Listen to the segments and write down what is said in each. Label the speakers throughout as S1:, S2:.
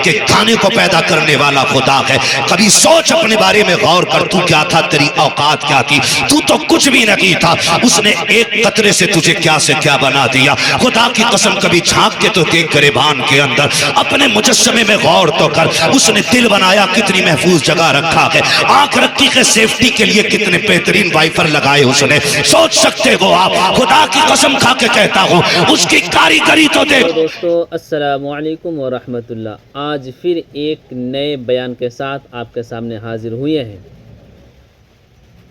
S1: एक एक खाने को पैदा करने वाला खुदा है। कभी सोच अपने बारे में गौर कर, तू क्या था, तेरी औकात क्या थी? तू तो कुछ भी नहीं था। उसने एक कतरे से तुझे क्या से क्या बना दिया। खुदा की कसम कभी झांक के तो देख गिरेबान के अंदर, अपने मुजस्समे में गौर तो कर। उसने दिल बनाया, कितनी महफूज जगह रखा है। आंख रखी है सेफ्टी के लिए, कितने बेहतरीन वाइफर लगाए उसने। सोच सकते हो आप? खुदा की कसम खा के कहता हूँ, उसकी कारीगरी तो देखो।
S2: दोस्तों अस्सलामु अलैकुम व रहमतुल्लाह। आज फिर एक नए बयान के साथ आपके सामने हाजिर हुए हैं,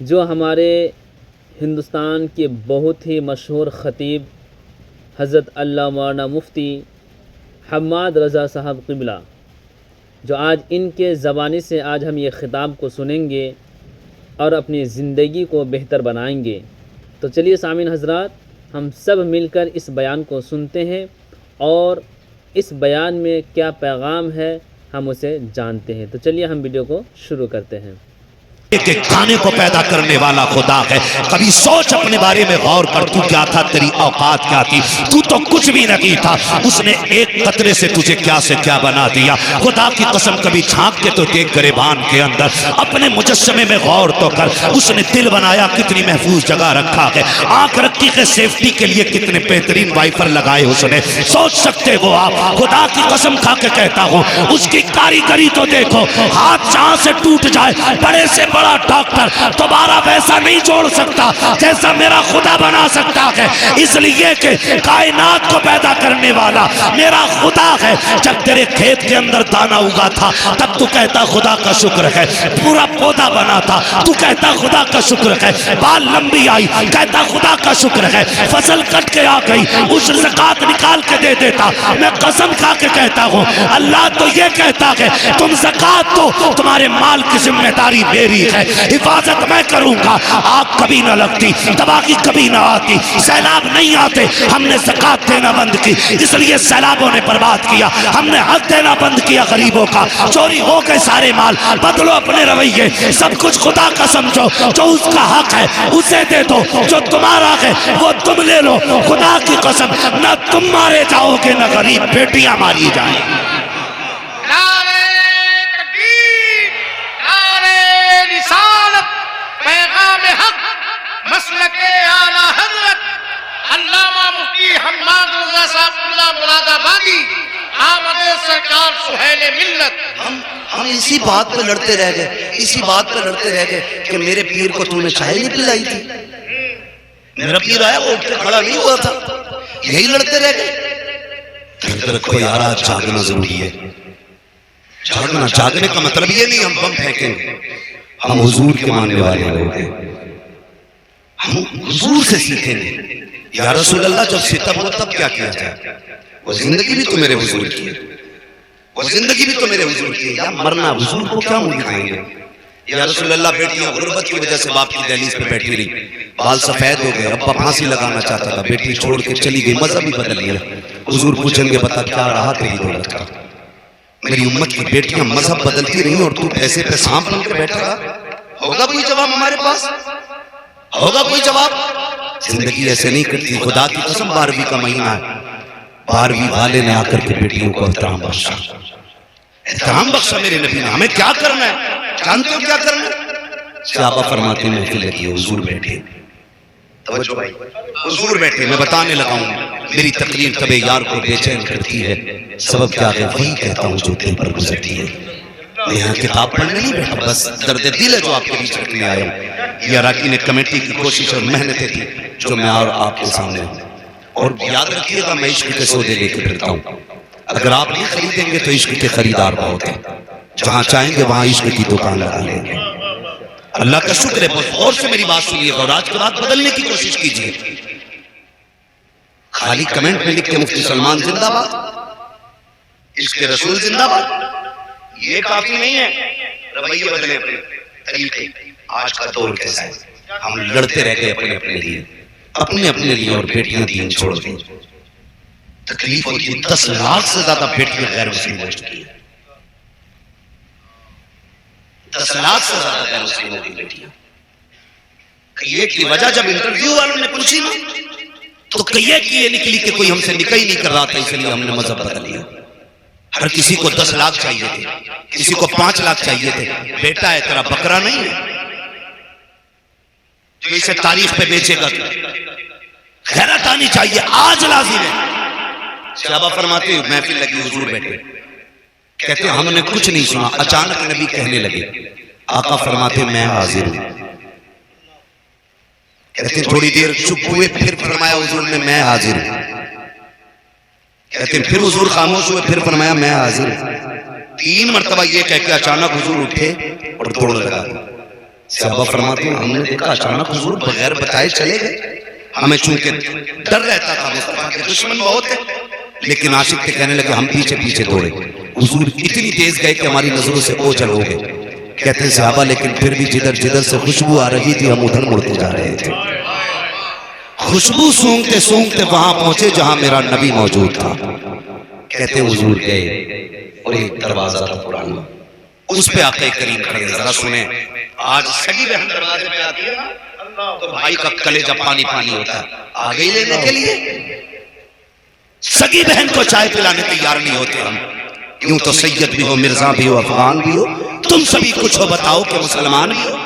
S2: जो हमारे हिंदुस्तान के बहुत ही मशहूर ख़तीब हज़रत अल्लामा मौलाना मुफ्ती हम्माद रज़ा साहब क़िबला, जो आज इनके ज़बानी से आज हम ये ख़िताब को सुनेंगे और अपनी ज़िंदगी को बेहतर बनाएंगे। तो चलिए सामीन हज़रात, हम सब मिलकर इस बयान को सुनते हैं और इस बयान में क्या पैगाम है हम उसे जानते हैं। तो चलिए हम वीडियो को शुरू करते हैं।
S1: एक एक खाने को पैदा करने वाला खुदा है। कभी सोच अपने बारे में गौर कर, तू क्या था, तेरी औकात क्या थी? तू तो कुछ भी नहीं था। उसने एक कतरे से तुझे क्या से क्या बना दिया। खुदा की कसम कभी झांक के तो देख गिरेबान के अंदर, अपने मुजस्समे में गौर तो कर। उसने दिल बनाया, कितनी महफूज जगह रखा है। आंख रखी है सेफ्टी के लिए, कितने बेहतरीन वाइफर लगाए उसने। सोच सकते हो आप? खुदा की कसम खा के कहता हूँ, उसकी कारीगरी तो देखो। हाथ जहां से टूट जाए, बड़े से बड़ा डॉक्टर दोबारा वैसा नहीं जोड़ सकता जैसा मेरा खुदा बना सकता है। इसलिए कि कायनात को पैदा करने वाला मेरा खुदा है। जब तेरे खेत के अंदर दाना उगा था, तब तू कहता खुदा का शुक्र है। पूरा पौधा बना था, तू कहता खुदा का शुक्र है। बाल लंबी आई, कहता खुदा का शुक्र है। फसल कट के आ गई, उस ज़कात निकाल के दे देता। मैं कसम खा के कहता हूँ, अल्लाह तो ये कहता है, तुम ज़कात दो, तुम्हारे माल की जिम्मेदारी मेरी है, हिफाजत मैं करूंगा। आग कभी ना लगती, तबाही कभी ना आती, सैलाब नहीं आते। हमने ज़कात देना बंद की, इसलिए सैलाबों ने बर्बाद किया। हमने हक देना बंद किया गरीबों का, चोरी हो गए सारे माल। बदलो अपने रवैये, सब कुछ खुदा का समझो। जो उसका हक है उसे दे दो, जो तुम्हारा है वो तुम ले लो। खुदा की कसम, न तुम मारे जाओगे न गरीब बेटियां मारी जाएंगी।
S3: हम इसी बात पे लड़ते रह गए, इसी बात पे लड़ते रह गए कि मेरे पीर को तूने चाय नहीं पिलाई थी। मेरा पीर आया, वो उठ के खड़ा नहीं हुआ था। यही लड़ते रह गए।
S1: रखो यार, आज जागना जरूरी है। जागना, जागने का मतलब ये नहीं हम बम फेंकेंगे। हम हुजूर के मानने वाले लोग हैं, हम हुजूर से सीखेंगे। या रसूल अल्लाह, जब सितम हो तब क्या किया जाए? वो जिंदगी भी तो मेरे हुजूर की है, वो जिंदगी भी तो मेरे हुजूर की है। या मरना हुजूर को क्या मुंह दिखाएंगे? या रसूल अल्लाह, बेटियां गुर्बत की वजह से बाप की दहलीज पे बैठी रही, बाल सफेद हो गए, अब्बा फांसी लगाना चाहता था, बेटी छोड़ के चली गई, मजहब भी बदल लिया। हुजूर पूछेंगे, बता क्या रहा तेरी दौलत का? मेरी उम्मत की बेटियां मजहब बदलती रही और तू पैसे पे सांप बन के बैठा रहा। होगा कोई जवाब हमारे पास? होगा कोई जवाब? जिंदगी ऐसे नहीं कटती। खुदा की कसम, 12वीं का महीना है, 12वीं वाले ने आकर के बेटियों को एहतराम बख्शा, एहतराम बख्शा मेरे नबी ने। हमें क्या करना है? जानते हो क्या करना है? सहाबा फरमाते हैं, महफिल लगी है, हुजूर बैठे, तवज्जो भाई, हुजूर बैठे। मैं बताने लगा हूं, मेरी तकरीर तबे यार को बेचैन करती है। सबब क्या है? वही कहता हूं जो दिल पर गुजरती है। मैं यहाँ किताब पढ़ने नहीं बैठा, बस दर्द दिल है जो आपके बीच रखने आया हूँ। ये अराकीन कमेटी की कोशिश और मेहनतें थी जो मैं और आपके सामने हूँ। और याद रखिएगा, मैं इश्क के सौदे लेके फिरता हूँ। अगर आप नहीं खरीदेंगे तो इश्क के खरीदार बहुत हैं। जहां चाहेंगे वहां इश्क की दुकान लगा लेंगे। अल्लाह का शुक्र है, बहुत गौर से मेरी बात सुनिएगा और आज के बाद बदलने की कोशिश कीजिए। खाली कमेंट में लिख के मुफ्ती सलमान जिंदाबाद, इश्क रसूल जिंदाबाद, ये काफी नहीं है। रवैये बदले अपने तरीके। आज का दौर कैसा है? हम लड़ते रह गए अपने अपने लिए, अपने अपने लिए, और बेटियां दीन छोड़ दी। तकलीफ होती है। 10 लाख से ज्यादा बेटियां गैर मुस्लिम हो चुकी है। 10 लाख से ज्यादा गैर मुस्लिमों की बेटियां। कहिए की वजह जब इंटरव्यू वालों ने पूछी ना, तो कहिए की ये निकली कि कोई हमसे निकाह ही नहीं कर रहा था, इसलिए हमने मजहब बदल लिया।
S3: हर किसी को 10 लाख चाहिए थे, किसी को 5 लाख चाहिए थे। बेटा है तेरा, बकरा नहीं है जो इसे तारीख पे बेचेगा। खैरत आनी चाहिए, आज लाजिम है। सहाबा फरमाते महफिल लगी, हुजूर बैठे, कहते हमने कुछ नहीं सुना, अचानक नबी कहने लगे। आका फरमाते मैं हाजिर हूं। कहते थोड़ी देर चुप हुए, फिर फरमाया हुजूर ने मैं हाजिर हूं। कहते फिर हुजूर खामोश हुए, फिर फरमाया मैं हाजिर हूं। 3 मरतबा ये कह के अचानक हुजूर उठे और दौड़ लगा दी। सहाबा फरमाते हमने देखा अचानक हुजूर बगैर बताए चले गए। हमें चूंकि डर रहता था, मुस्तफा के दुश्मन बहुत है, लेकिन आशिक के कहने लगे हम पीछे पीछे दौड़े। हुजूर इतनी तेज गए कि हमारी नजरों से ओझल हो गए। कहते हैं सहाबा लेकिन फिर भी जिधर जिधर से खुशबू आ रही थी हम उधर मुड़ते जा रहे थे। खुशबू सूंघते सूंघते वहां पहुंचे जहां मेरा नबी मौजूद था। कहते हुजूर गए और एक दरवाजा था पुराना, उस पे आके करीम खड़े। जरा सुने, आज सगी बहन दरवाजे पे आती है ना तो भाई का कलेजा पानी पानी होता है। आ गई लेने के लिए, सगी बहन को चाय पिलाने तैयार नहीं होते हम। यूं तो सैयद भी हो, मिर्जा भी हो, अफगान भी हो, तुम सभी कुछ हो, बताओ कि मुसलमान भी हो।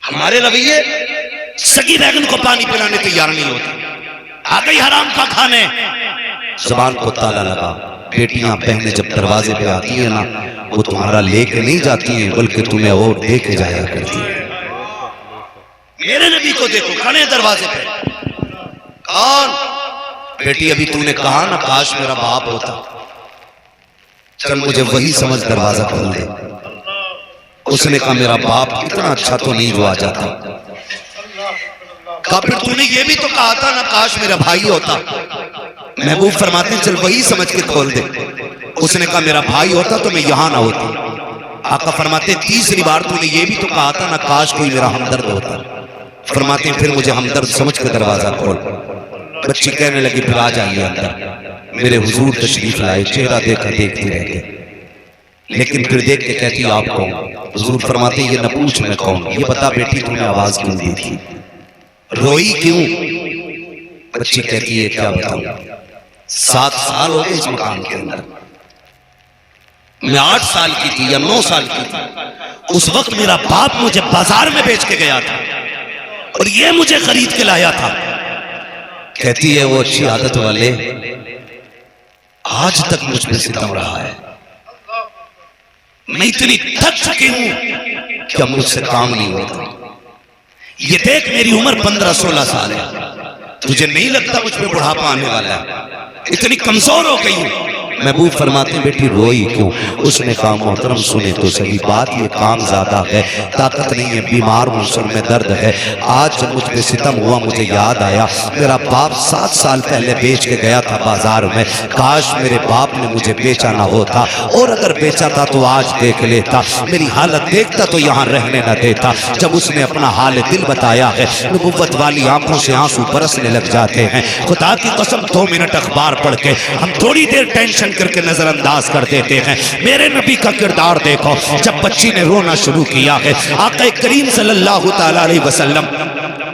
S3: हमारे रवैये सगी बहन को पानी पिलाने तैयार नहीं होते। आ गई हराम का खाने, जुबान को ताला लगा। बेटियां बहनें जब दरवाजे पे आती है ना, वो तुम्हारा लेके नहीं जाती हैं, बल्कि तुम्हें और दे के जाया करती है। मेरे नबी को देखो खड़े दरवाजे पे। कौन? बेटी अभी तूने कहा ना काश मेरा बाप होता, चल मुझे वही समझ दरवाजा खोल दे। उसने कहा मेरा बाप इतना अच्छा तो नहीं जो आ जाता। कहा फिर तूने ये भी तो कहा था ना काश मेरा भाई होता। महबूब फरमाते चल वही समझ के खोल दे। उसने कहा मेरा भाई होता तो मैं यहां ना होती। आका फरमाते तीसरी बार तूने ये भी तो कहा था ना काश कोई मेरा हमदर्द होता। फरमाते फिर मुझे हमदर्द समझ के दरवाजा खोल। बच्ची कहने लगी फिर आ जाइए अंदर। मेरे हुजूर तशरीफ लाए, चेहरा देखा देखते रह गए। लेकिन फिर देख के कहती आप कौन? हुजूर फरमाते ये न पूछ मैं कौन, ये बता बेटी तूने आवाज क्यों दी थी, रोई क्यों? बच्ची कहती है क्या बताऊं, 7 साल हो गए इस मकान के अंदर। मैं 8 साल की थी या 9 साल की थी, उस वक्त मेरा बाप मुझे बाजार में बेच के गया था और ये मुझे खरीद के लाया था। कहती है वो अच्छी आदत वाले आज तक मुझ पे सितम रहा है। मैं इतनी थक चुकी हूं कि अब मुझसे काम नहीं होता। ये देख मेरी उम्र 15-16 साल है, तुझे नहीं लगता मुझ पे बुढ़ापा आने वाला है? इतनी कमजोर हो गई हूं। महबूब फरमाते बेटी रोई क्यों? उसने कहा मोहतरम सुने तो सही बात, ये काम ज्यादा है, ताकत नहीं है, बीमार हूं, सर में दर्द है। आज जब मुझ पे सितम हुआ मुझे याद आया मेरा बाप 7 साल पहले बेच के गया था बाजार में। काश मेरे बाप ने मुझे बेचा ना होता, और अगर बेचा था तो आज देख लेता, मेरी हालत देखता तो यहाँ रहने न देता। जब उसने अपना हाल दिल बताया है, नबुव्वत वाली आंखों से आंसू बरसने लग जाते हैं। खुदा की कसम 2 मिनट अखबार पढ़ के हम थोड़ी देर टेंशन करके नजरअंदाज कर देते हैं। मेरे नबी का किरदार देखो, जब बच्ची ने रोना शुरू किया है, आका करीम सल्लल्लाहु तआला अलैहि वसल्लम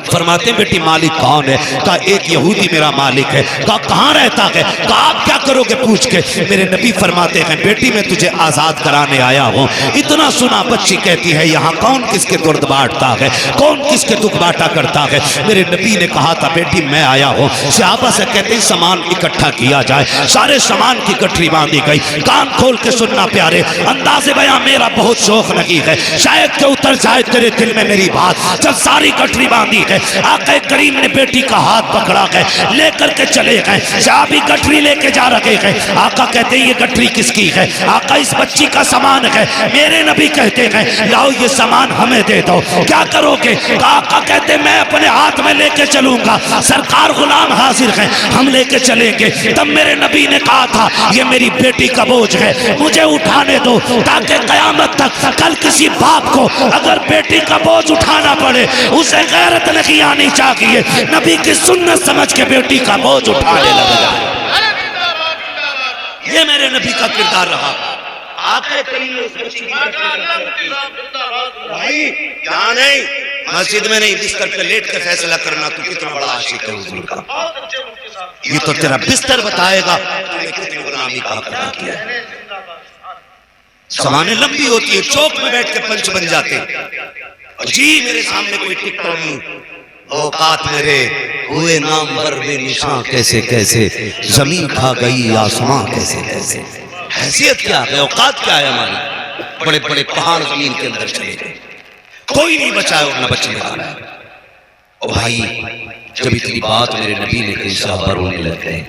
S3: फरमाते बेटी मालिक कौन है? कहा एक यहूदी मेरा मालिक है। कहा कहाँ रहता है? कहा आप क्या करोगे पूछ के? मेरे नबी फरमाते हैं बेटी मैं तुझे आजाद कराने आया हूँ। इतना सुना बच्ची कहती है यहाँ कौन किसके दर्द बांटता है, कौन किसके दुख बांटा करता है? मेरे नबी ने कहा था बेटी मैं आया हूँ। सहाबा से कहते हैं सामान इकट्ठा किया जाए। सारे सामान की गठरी बांधी गई। कान खोल के सुनना प्यारे, अंदाज़े बयां मेरा बहुत शौक लगी है, शायद के उतर जाए तेरे दिल में मेरी बात। जब सारी गठरी बांधी है, आका करीम ने बेटी का हाथ पकड़ा है, लेकर के चले गए। साहबी गठरी लेके जा रहे हैं। आका कहते हैं ये गठरी किसकी है? आका इस बच्ची का सामान है। मेरे नबी कहते हैं लाओ ये सामान हमें दे दो। क्या करोगे? आका कहते मैं अपने हाथ में लेके चलूंगा, सरकार गुलाम हाजिर है, हम लेके चलेंगे। तब मेरे नबी ने कहा था ये मेरी बेटी का बोझ है, मुझे उठाने दो, ताकि कयामत तक कल किसी बाप को अगर बेटी का बोझ उठाना पड़े उसे गैरत नहीं आनी चाहिए, नबी की सुन्नत समझ के बेटी का बोझ उठाने लग जाए। ये मेरे नबी का किरदार रहा। भाई यहाँ नहीं, मस्जिद में नहीं, बिस्तर पे लेट के फैसला करना तू कितना बड़ा आशिक है हुजूर का। ये तो तेरा बिस्तर बताएगा तूने कितनी गुलामी का हक अदा किया है। ज़माने लंबी होती है, चौक में बैठ के पंच बन जाते और जी मेरे सामने कोई टिकता नहीं, औकात मेरे हुए नाम पर बेनिशान कैसे कैसे, जमीन खा गई आसमां कैसे कैसे। हैसियत क्या है, औकात क्या है हमारी? बड़े बड़े पहाड़ जमीन के अंदर चले गए, कोई नहीं बचाया और न बचने वाला है। और भाई जब इतनी बात मेरे नबी ने कही साहब रोने लग गए।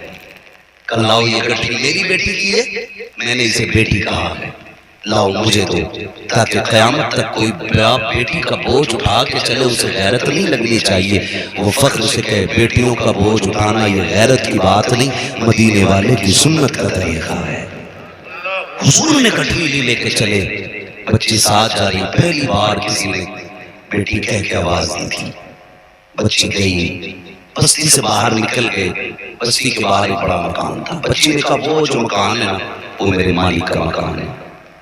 S3: कल लाओ ये गठरी मेरी बेटी की है, मैंने इसे बेटी कहा है, लाओ मुझे दो, ताकि कयामत तक कोई बाप बेटी का बोझ उठा के चले उसे गैरत नहीं लगनी चाहिए। वो फख्र से कहे बेटियों का बोझ उठाना ये गैरत की बात नहीं, मदीने वाले की सुन्नत का तरीका है। हुजूर ने गठरी लेके चले, बच्ची साथ जा रही, पहली बार किसी ने बेटी कह के आवाज दी थी। बच्ची गई, बस्ती से बाहर निकल गए, बस्ती के बाहर एक बड़ा मकान था। बच्ची ने कहा वो जो मकान है ना वो मेरे मालिक का मकान है।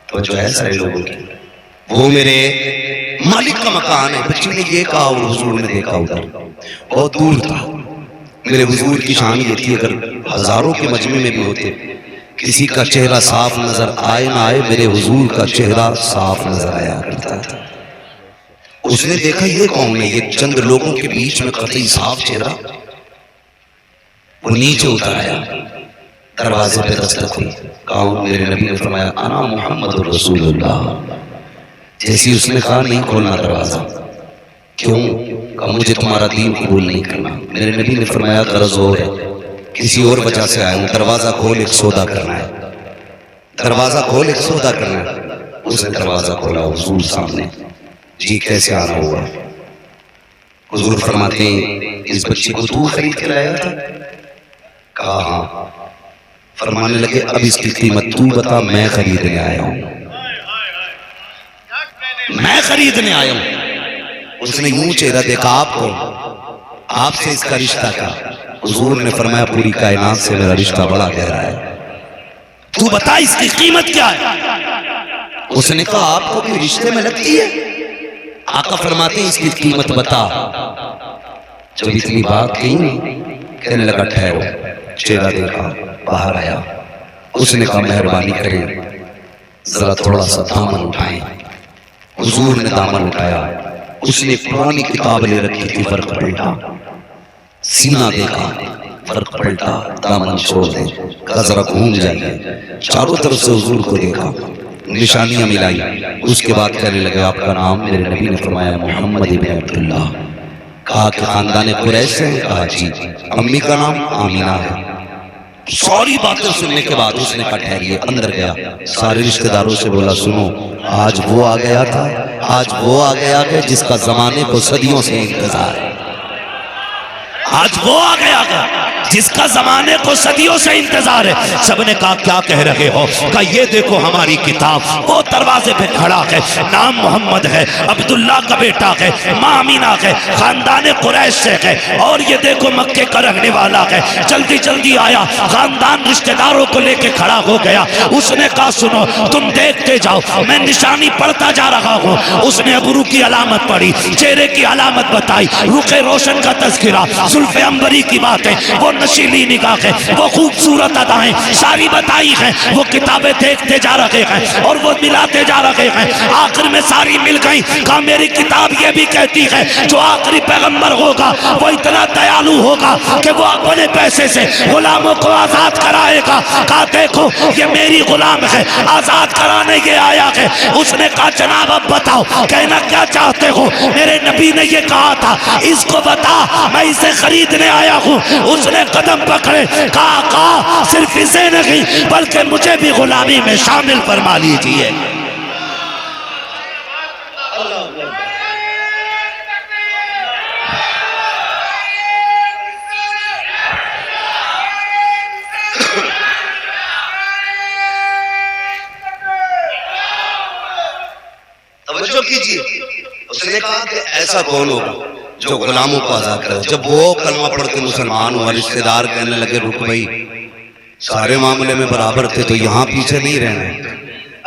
S3: तो जो है सारे लोगों की, वो मेरे मालिक का मकान है। बच्ची ने ये कहा और हुजूर ने देखा उधर बहुत दूर था। मेरे हुजूर की शान ये थी, अगर हजारों के मजमे में भी होते किसी का चेहरा साफ नजर आए ना आए, मेरे हुजूर का चेहरा साफ नजर आया करता था। उसने देखा ये कौन है, ये चंद लोगों के बीच में कतई साफ चेहरा। वो नीचे उतर आया, दरवाजे पे दस्तक हुई, कहा मेरे नबी ने फरमाया अना मुहम्मद रसूलुल्लाह। जैसी उसने कहा नहीं खोलना दरवाजा। क्यों? कहा मुझे तुम्हारा दीन कबूल नहीं करना। मेरे नबी ने फरमाया गरज और है, किसी और वजह से आया हूं, दरवाजा खोल एक सौदा करना है, दरवाजा खोल एक सौदा करना है। उसने दरवाजा खोला, हुजूर सामने। जी कैसे आना हुआ? हुजूर फरमाते इस बच्ची को तू खरीद के लाया था? कहा हाँ। फरमाने लगे अब इसकी कीमत तू बता, मैं खरीदने आया हूं, मैं खरीदने आया हूं। उसने यूं चेहरा देखा, आपको, आपसे इसका रिश्ता क्या? हुजूर ने फरमाया पूरी कायनात से मेरा रिश्ता बड़ा गहरा है, तू बता इसकी कीमत क्या है? उसने कहा आपको भी रिश्ते में लगती है? आका फरमाते इसकी कीमत बता। जब इतनी बात कही कहने लगा ठहरो। चेहरा देखा, बाहर आया। उसने कहा मेहरबानी करें जरा थोड़ा सा दामन उठाएं। हुजूर ने दामन उठाया, उसने पुरानी किताब ले रखी थी, फर्क पलटा, सीना देखा, फर्क पलटा, दामन छोड़ दे, कहा जरा घूम जाइए। चारों तरफ से हुजूर को देखा, निशानियां मिलाई। उसके बाद कहने लगे आपका नाम? मेरे नबी ने फरमाया मोहम्मद इब्न अब्दुल्लाह। कहा कि खानदान कुरैश से? कहा जी। अम्मी का नाम आमीना है। सारी बातें सुनने के बाद उसने कहा ठहरिए। अंदर गया, सारे रिश्तेदारों से बोला सुनो आज वो आ गया था, आज वो आ गया है जिसका जमाने को सदियों से इंतजार है, आज वो आ गया जिसका जमाने को सदियों से इंतजार है। सबने कहा क्या कह रहे हो? कहा ये देखो हमारी किताब, वो दरवाजे पे खड़ा है, नाम मोहम्मद है, अब्दुल्ला का बेटा है, माँ अमीना है, खानदान कुरैश से है, और ये देखो मक्के का रहने वाला है। जल्दी जल्दी आया, खानदान रिश्तेदारों को लेके खड़ा हो गया। उसने कहा सुनो तुम देखते जाओ, मैं निशानी पढ़ता जा रहा हूँ। उसने अबरू की अलामत पढ़ी, चेहरे की अलामत बताई, रुखे रोशन का तज़किरा, जुल्फ़े अंबरी की बातें, वो नशीली निगाह है, वो खूबसूरत अदाएं सारी बताई हैं। वो किताबें देखते जा रहे हैं और वो मिलाते जा रहे हैं। आखिर में सारी मिल गई। कहा मेरी किताब ये भी कहती है जो आखिरी पैगंबर होगा वो इतना दयालु होगा कि वो अपने पैसे से गुलामों को आजाद कराएगा। कहा देखो ये मेरी गुलाम है, आजाद कराने ये आया है। उसने कहा जनाब अब बताओ कहना क्या चाहते हो? मेरे नबी ने ये कहा था इसको बता, मैं इसे खरीदने आया हूँ। उसने कदम पकड़े, कहा सिर्फ इसे नहीं बल्कि मुझे भी गुलामी में शामिल फरमा लीजिए। तवज्जो कीजिए। उसने कहा कि ऐसा कौन होगा जो गुलामों को आजाद करे? जब वो कलमा पढ़ के मुसलमान हुआ, रिश्तेदार कहने लगे रुक भाई, सारे मामले में बराबर थे तो यहाँ पीछे नहीं रहना।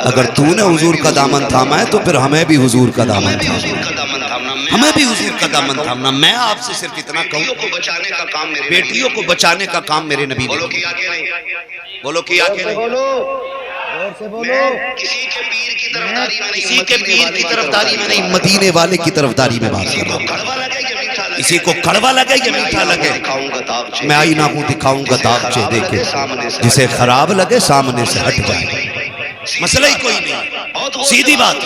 S3: अगर तूने हुजूर का दामन थामा है तो फिर हमें भी हुजूर का दामन थामना।
S1: हमें भी हुजूर का दामन थामना। मैं आपसे सिर्फ इतना कहूँ,
S3: को बचाने का काम मेरे
S1: बेटियों को बचाने का काम मेरे नबी ने
S3: बोलो
S1: किया।
S3: किया कि नहीं?
S1: बोलो किया कि नहीं?
S3: मैं किसी के पीर की तरफदारी में नहीं,
S1: किसी के पीर की तरफदारी में नहीं, मदीने वाले की तरफदारी में बात कर रहा हूँ।
S3: कड़वा लगे या मीठा लगे,
S1: किसी को कड़वा लगे या मीठा लगे,
S3: दिखाऊंगा ताबचे,
S1: मैं आईना हूँ दिखाऊंगा ताबचे देके, जिसे खराब लगे सामने से हट जाए। मसला ही कोई नहीं, सीधी बात,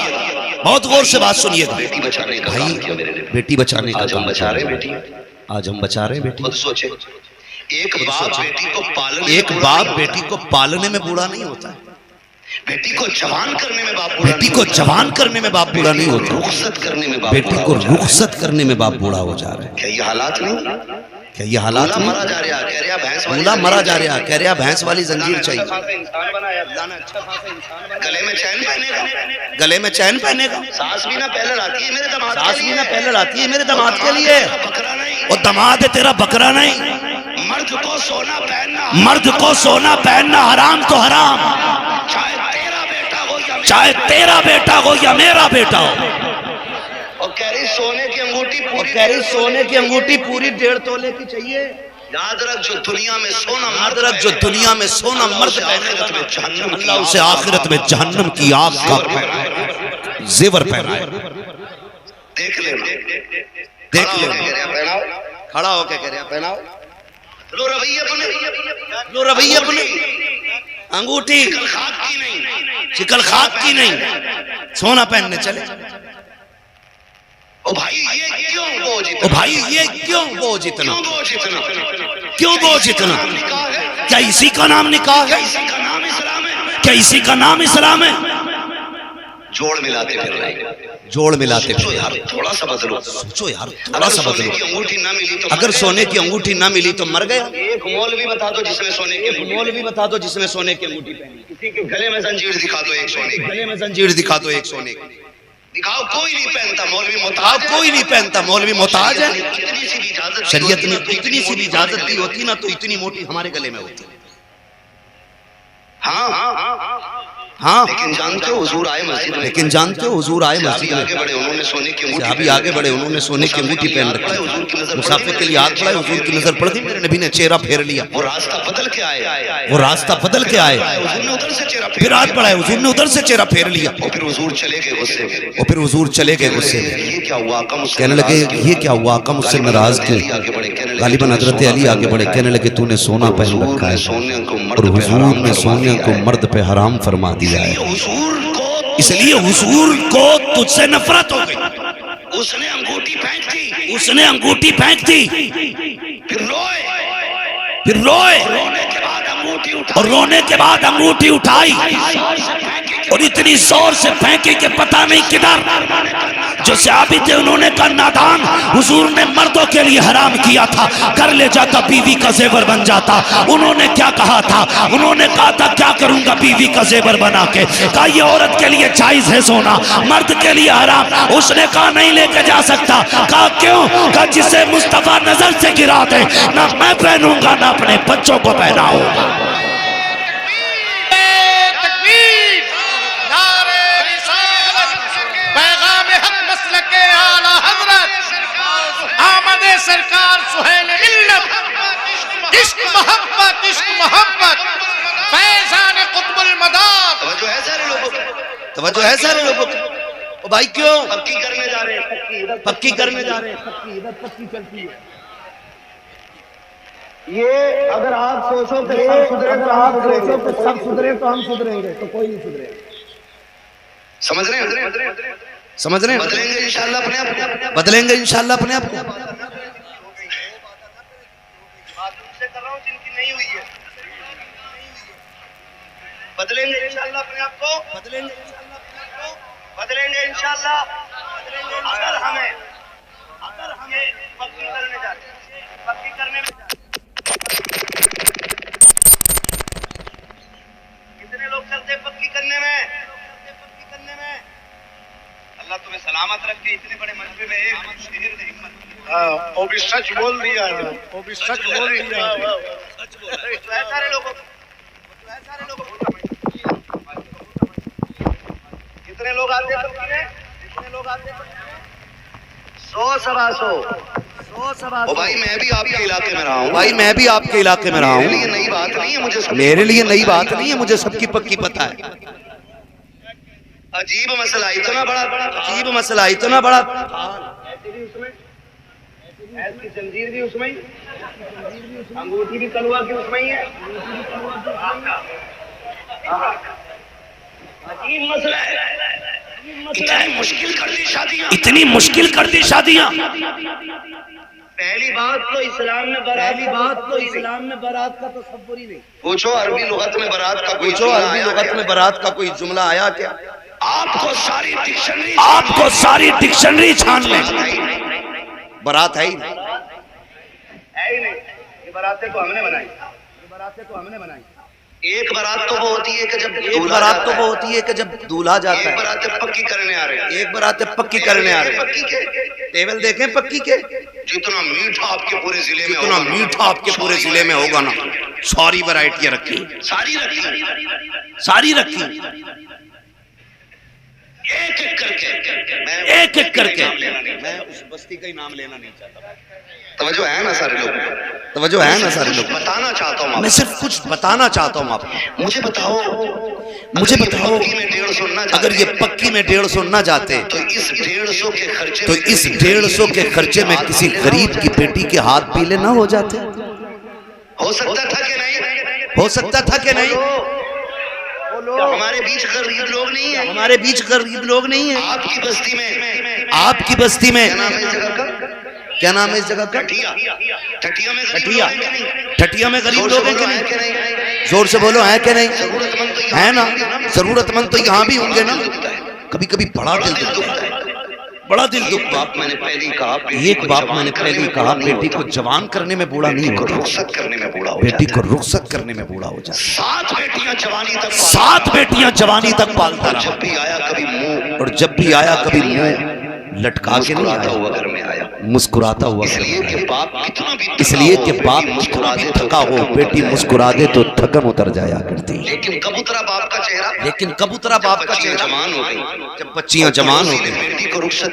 S1: बहुत गौर से बात सुनिएगा।
S3: बेटी बचाने का काम किया मेरे ने।
S1: बेटी बचाने का
S3: आज हम
S1: काम
S3: बचा रहे हैं बेटी।
S1: आज हम बचा रहे हैं बेटी।
S3: खुद सोचे, एक बाप बेटी को पालने,
S1: एक बाप बेटी को पालने में बूढ़ा नहीं होता है,
S3: बेटी को जवान करने में बाप बूढ़ा
S1: बेटी को जवान करने में बाप बूढ़ा नहीं होता,
S3: रुखसत करने में बाप
S1: बेटी को रुखसत करने में बाप बूढ़ा हो जा रहा है।
S3: क्या ये हालात नहीं?
S1: क्या ये हालात
S3: दूल्हा
S1: नहीं?
S3: मरा जा रहा, कह रहा भैंस वाली
S1: दूल्हा मरा जा रहा, कह रहा भैंस वाली जंजीर चाहिए।
S3: इंसान बनाया, गले में चैन पहनेगा,
S1: गले में चैन पहनेगा।
S3: सास भी ना पहले आती है मेरे दामाद
S1: सास
S3: के
S1: भी
S3: लिए,
S1: ना पहले आती है मेरे दामाद के लिए,
S3: बकरा नहीं।
S1: और दामाद है तेरा बकरा नहीं।
S3: मर्द को सोना पहनना,
S1: मर्द को सोना पहनना हराम तो हराम,
S3: चाहे तेरा बेटा हो या
S1: चाहे तेरा बेटा हो या मेरा बेटा हो।
S3: और कह रही सोने की अंगूठी
S1: और
S3: पूरी,
S1: कह रही सोने की अंगूठी पूरी 1.5 तोले की चाहिए।
S3: याद रख जो दुनिया में सोना
S1: याद रख जो दुनिया में सोना मर्द
S3: आखिरत में जहन्नम की
S1: अल्लाह उसे आखिरत में जहन्नम की आग का जेवर पहनाए।
S3: देख लेना,
S1: देख ले,
S3: पहनाओ,
S1: खड़ा होके कह रहा पहनाओ।
S3: लो रवैये अपने,
S1: लो रवैये अपने, अंगूठी
S3: खाक की नहीं।
S1: शिकल खाक की नहीं, सोना पहनने चले।
S3: ओ भाई ये क्यों बोझ
S1: ओ
S3: इतना?
S1: भाई ये क्यों बोझ इतना,
S3: क्यों बोझ इतना?
S1: क्यों बोझ इतना?
S3: निकाह है,
S1: क्या इसी का नाम निकाह है?
S3: इसी का नाम इस्लाम है।
S1: क्या इसी का नाम इस्लाम है?
S3: जोड़ मिलाते फिर रहे,
S1: जोड़ मिलाते
S3: सोचो
S1: फिर।
S3: यार थोड़ा सा बदलो,
S1: सोचो यार थोड़ा सा
S3: सोने
S1: बदलो।
S3: की अंगूठी ना मिली तो
S1: अगर सोने की अंगूठी ना मिली तो मर गया।
S3: एक मौलवी बता दो जिसने सोने की अंगूठी,
S1: मौलवी बता दो जिसने सोने की अंगूठी पहनी,
S3: किसी के गले में जंजीर दिखा दो एक सोने की,
S1: गले में जंजीर दिखा दो एक सोने की,
S3: दिखाओ कोई नहीं पहनता, मौलवी
S1: आप
S3: मोहताज है।
S1: कोई नहीं पहनता, मौलवी मोहताज है।
S3: इतनी सी भी इजाजत,
S1: शरीयत ने इतनी सी भी इजाजत दी होती ना तो इतनी मोटी हमारे गले में होती।
S3: हाँ
S1: हाँ,
S3: लेकिन जानते हो हुजूर आए मस्जिद में,
S1: लेकिन जानते हो हुजूर आए
S3: अभी
S1: मस्जिद
S3: आगे
S1: में,
S3: बढ़े उन्होंने सोने की अंगूठी
S1: अभी आगे बढ़े उन्होंने सोने की अंगूठी पहन रखी। मुसाफिर के लिए हाथ बढ़ाए, हुजूर की नजर पड़ गई, मेरे नबी ने चेहरा फेर लिया।
S3: वो रास्ता बदल के आए,
S1: वो रास्ता बदल के आए,
S3: हुजूर ने उधर से चेहरा
S1: फिर हाथ बढ़ाए, हुजूर ने उधर से चेहरा फेर लिया।
S3: और फिर हुजूर चले गए गुस्से में।
S1: और फिर हुजूर चले गए गुस्से में।
S3: ये क्या हुआ? आका मुझसे
S1: कहने लगे ये क्या हुआ, आका मुझसे नाराज क्यों?
S3: आगे बढ़े, कहने लगे
S1: गालिबन हजरत अली आगे बढ़े, कहने लगे तूने सोना पहन रखा है
S3: सोने को
S1: और
S3: मर्द पे
S1: हुजूर
S3: हराम
S1: ने
S3: फरमा
S1: सोने
S3: दिया
S1: को
S3: है।
S1: मर्द पे हराम फरमा दिया है,
S3: हुजूर को
S1: इसलिए हुजूर को तुझसे नफरत हो गई।
S3: उसने अंगूठी फेंक दी,
S1: उसने अंगूठी फेंक दी,
S3: फिर रोए,
S1: फिर रोए
S3: रोने के बाद अंगूठी उठा,
S1: और रोने के बाद अंगूठी उठाई और इतनी जोर से फेंकी कि पता नहीं किधर। जो सहाबी थे उन्होंने कहा नादान, हुजूर ने मर्दों के लिए हराम किया था, कर ले जाता बीवी का जेवर बन जाता। उन्होंने क्या कहा था? उन्होंने कहा था क्या करूंगा बीवी का जेवर बना के? कहा ये औरत के लिए जायज है सोना, मर्द के लिए हराम। उसने कहा नहीं लेके जा सकता। कहा क्यों? कहा जिसे मुस्तफा नजर से गिरा दे ना मैं पहनूंगा ना अपने बच्चों को पहनाऊंगा।
S4: सरकार सुहेल मिल्लत, इश्क मोहब्बत, इश्क मोहब्बत, फैज़ान कुतुबुल मदाद।
S3: तवज्जो है सारे लोगों की,
S1: तवज्जो है सारे लोगों की। ओ भाई क्यों?
S3: पक्की करने जा रहे हैं,
S1: पक्की करने जा रहे हैं, पक्की इधर पक्की चलती है।
S5: ये अगर आप सोचो कि सब सुधरे तो आप सोचो कि सब सुधरे तो हम सुधरेंगे, तो कोई नहीं सुधरेगा।
S3: समझ रहे हैं?
S1: समझ रहे हैं?
S3: बदलेंगे इंशाल्लाह अपने आप,
S1: बदलेंगे इंशाल्लाह अपने आप को।
S3: कर रहा हूं जिनकी नहीं हुई है, बदलेंगे इंशाल्लाह अपने आप को, बदलेंगे इंशाल्लाह अपने आप को, बदलेंगे इंशाल्लाह। अगर हमें पक्की करने जा रहे हैं, पक्की करने में कितने लोग चलते हैं पक्की करने में? अल्लाह तुम्हें सलामत रखे। इतने बड़े मजबे में एक शेर ने हिम्मत,
S4: वो भी सच बोल दिया है, वो भी सच बोल दिया है।
S3: तो है सारे लोगों, कितने लोग आते हैं? कितने लोग आते हैं? 100 सवा 100 ओ भाई मैं भी आपके इलाके में रहा हूँ, भाई मैं भी आपके इलाके में रहा हूँ, मेरे लिए नई बात नहीं है, मेरे लिए नई बात नहीं है, मुझे सबकी पक्की पता है। अजीब मसला, इतना बड़ा अजीब मसला, इतना बड़ा, ऐसी भी उसमें, ऐसी जंजीर भी उसमें, अंगूठी भी तलवार की उसमें ही है। अजीब मसला है, इतनी मुश्किल कर दी शादियां, इतनी मुश्किल कर दी शादियां। पहली बात तो इस्लाम में बारात का तसव्वुर ही नहीं। पूछो अरबी लुगत में बारात का कोई जुमला आया क्या? आपको सारी डिक्शनरी छान लें, बारात है ही नहीं। ये बारातें तो हमने बनाई, एक बारात तो वो होती है कि जब दूल्हा जाता है, एक बारातें पक्की करने आ रहे हैं, पक्की के टेबल देखें, पक्की के जितना मीठा आपके पूरे जिले में होगा ना, सारी वैरायटियां रखी, सारी रखी, एक एक करके मैं उस बस्ती का ही नाम लेना नहीं चाहता। तवज्जो है ना सारे लोग, बताना चाहता हूँ, मैं सिर्फ कुछ बताना चाहता हूँ आपको। मुझे बताओ अगर ये पक्की में 150 ना जाते तो इस 150 के खर्चे में किसी गरीब की बेटी के हाथ पीले ना हो जाते? हो सकता था कि नहीं? हमारे बीच गरीब लोग नहीं है, आपकी बस्ती में क्या नाम है इस जगह का? ठटिया में गरीब लोग हैं कि नहीं? जोर से बोलो, है कि नहीं? है ना? जरूरतमंद तो यहाँ भी होंगे ना। कभी कभी बड़ा दिल दुखता। बाप मैंने पहले ही कहा बेटी को जवान करने में बूढ़ा नहीं होता, बेटी को रुखसत करने में बूढ़ा हो जाता। 7 बेटियां जवानी तक पालता रहा, और जब भी आया कभी मुंह लटका के नहीं आया, हुआ घर में आया, मुस्कुराता हुआ। इसलिए कि बाप थका हो, बेटी मुस्कुरा दे तो थकन उतर जाया करती। लेकिन कब उतरा बाप का चेहरा? जवान हो गई, जब बच्चियां जवान हो गई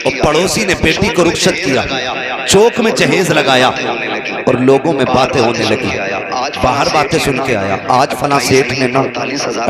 S3: और पड़ोसी ने बेटी को रुखसत किया, चौक में जहेज लगाया और लोगों में बातें होने लगी। बाहर बातें सुन के आया, आज फला सेठ ने ना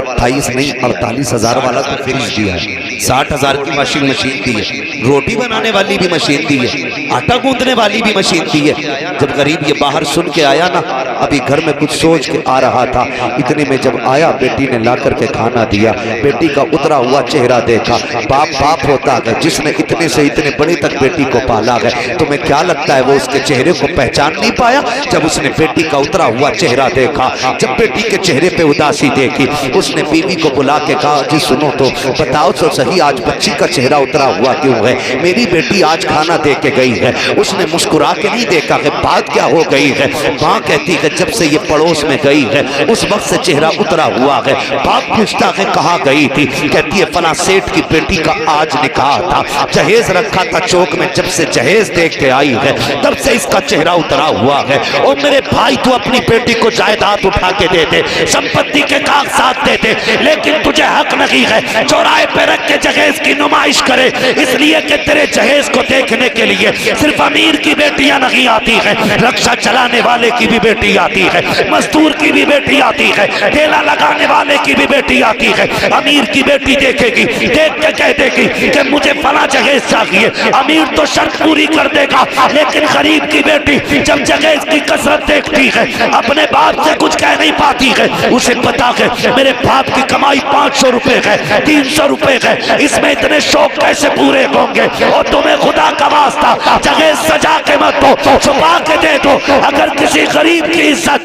S3: 28 नहीं 48,000 वाला तो फ्रिज दिया है, 60,000 की वॉशिंग मशीन दी है, रोटी बनाने वाली भी मशीन दी है, आटा गूंदने वाली भी मशीन दी है। जब गरीब ये बाहर सुन के आया ना, अभी घर में कुछ सोच के आ रहा था, इतने में जब आया बेटी ने ला करके खाना दिया, बेटी का उतरा हुआ चेहरा देखा। बाप होता है जिसने इतने से इतने बड़े तक बेटी को पाला है, तुम्हें क्या लगता है वो उसके चेहरे को पहचान नहीं पाया? जब उसने बेटी का उतरा हुआ चेहरा देखा, जब बेटी के चेहरे पे उदासी देखी, उसने बीवी को बुला के कहा, जी सुनो तो बताओ तो सही, आज बच्ची का चेहरा उतरा हुआ क्यों है? मेरी बेटी आज खाना दे के गई है। उसने मुस्कुरा के नहीं देखा कि बात क्या हो गई है। माँ कहती है जब से ये पड़ोस में गई है उस वक्त से चेहरा उतरा हुआ है। बाप पूछता है कहाँ गई थी? कहती है फला सेठ की बेटी का आज निकाह था, जहेज रखा था चौक में, जब से जहेज देख के आई है तब से इसका चेहरा उतरा हुआ है। और मेरे भाई तू अपनी बेटी को जायदाद उठा के दे दे, संपत्ति के कागजात दे दे, लेकिन तुझे हक नहीं है चौराहे पे रख के जहेज की नुमाइश करे, इसलिए कि तेरे जहेज को देखने के लिए सिर्फ अमीर की बेटियां नहीं आती है, रक्षा चलाने वाले की भी बेटी आती है, मजदूर की भी बेटी आती है, ठेला लगाने वाले की भी बेटी आती है। अमीर की बेटी देखेगी, देख के कह देगी कि मुझे फला जहेज चाहिए, अमीर तो शर्त पूरी कर देगा, लेकिन गरीब की बेटी जब जहेज की कसरत देखती है अपने बाप से कुछ कह नहीं पाती है। उसे पता है मेरे बाप की कमाई 500 रुपए है, 300 रुपए है, इसमें इतने शौक कैसे पूरे होंगे? और तुम्हें खुदा का वास्ता जहेज सजा के मत दो, छुपा के दे दो। अगर किसी गरीब की इज्जत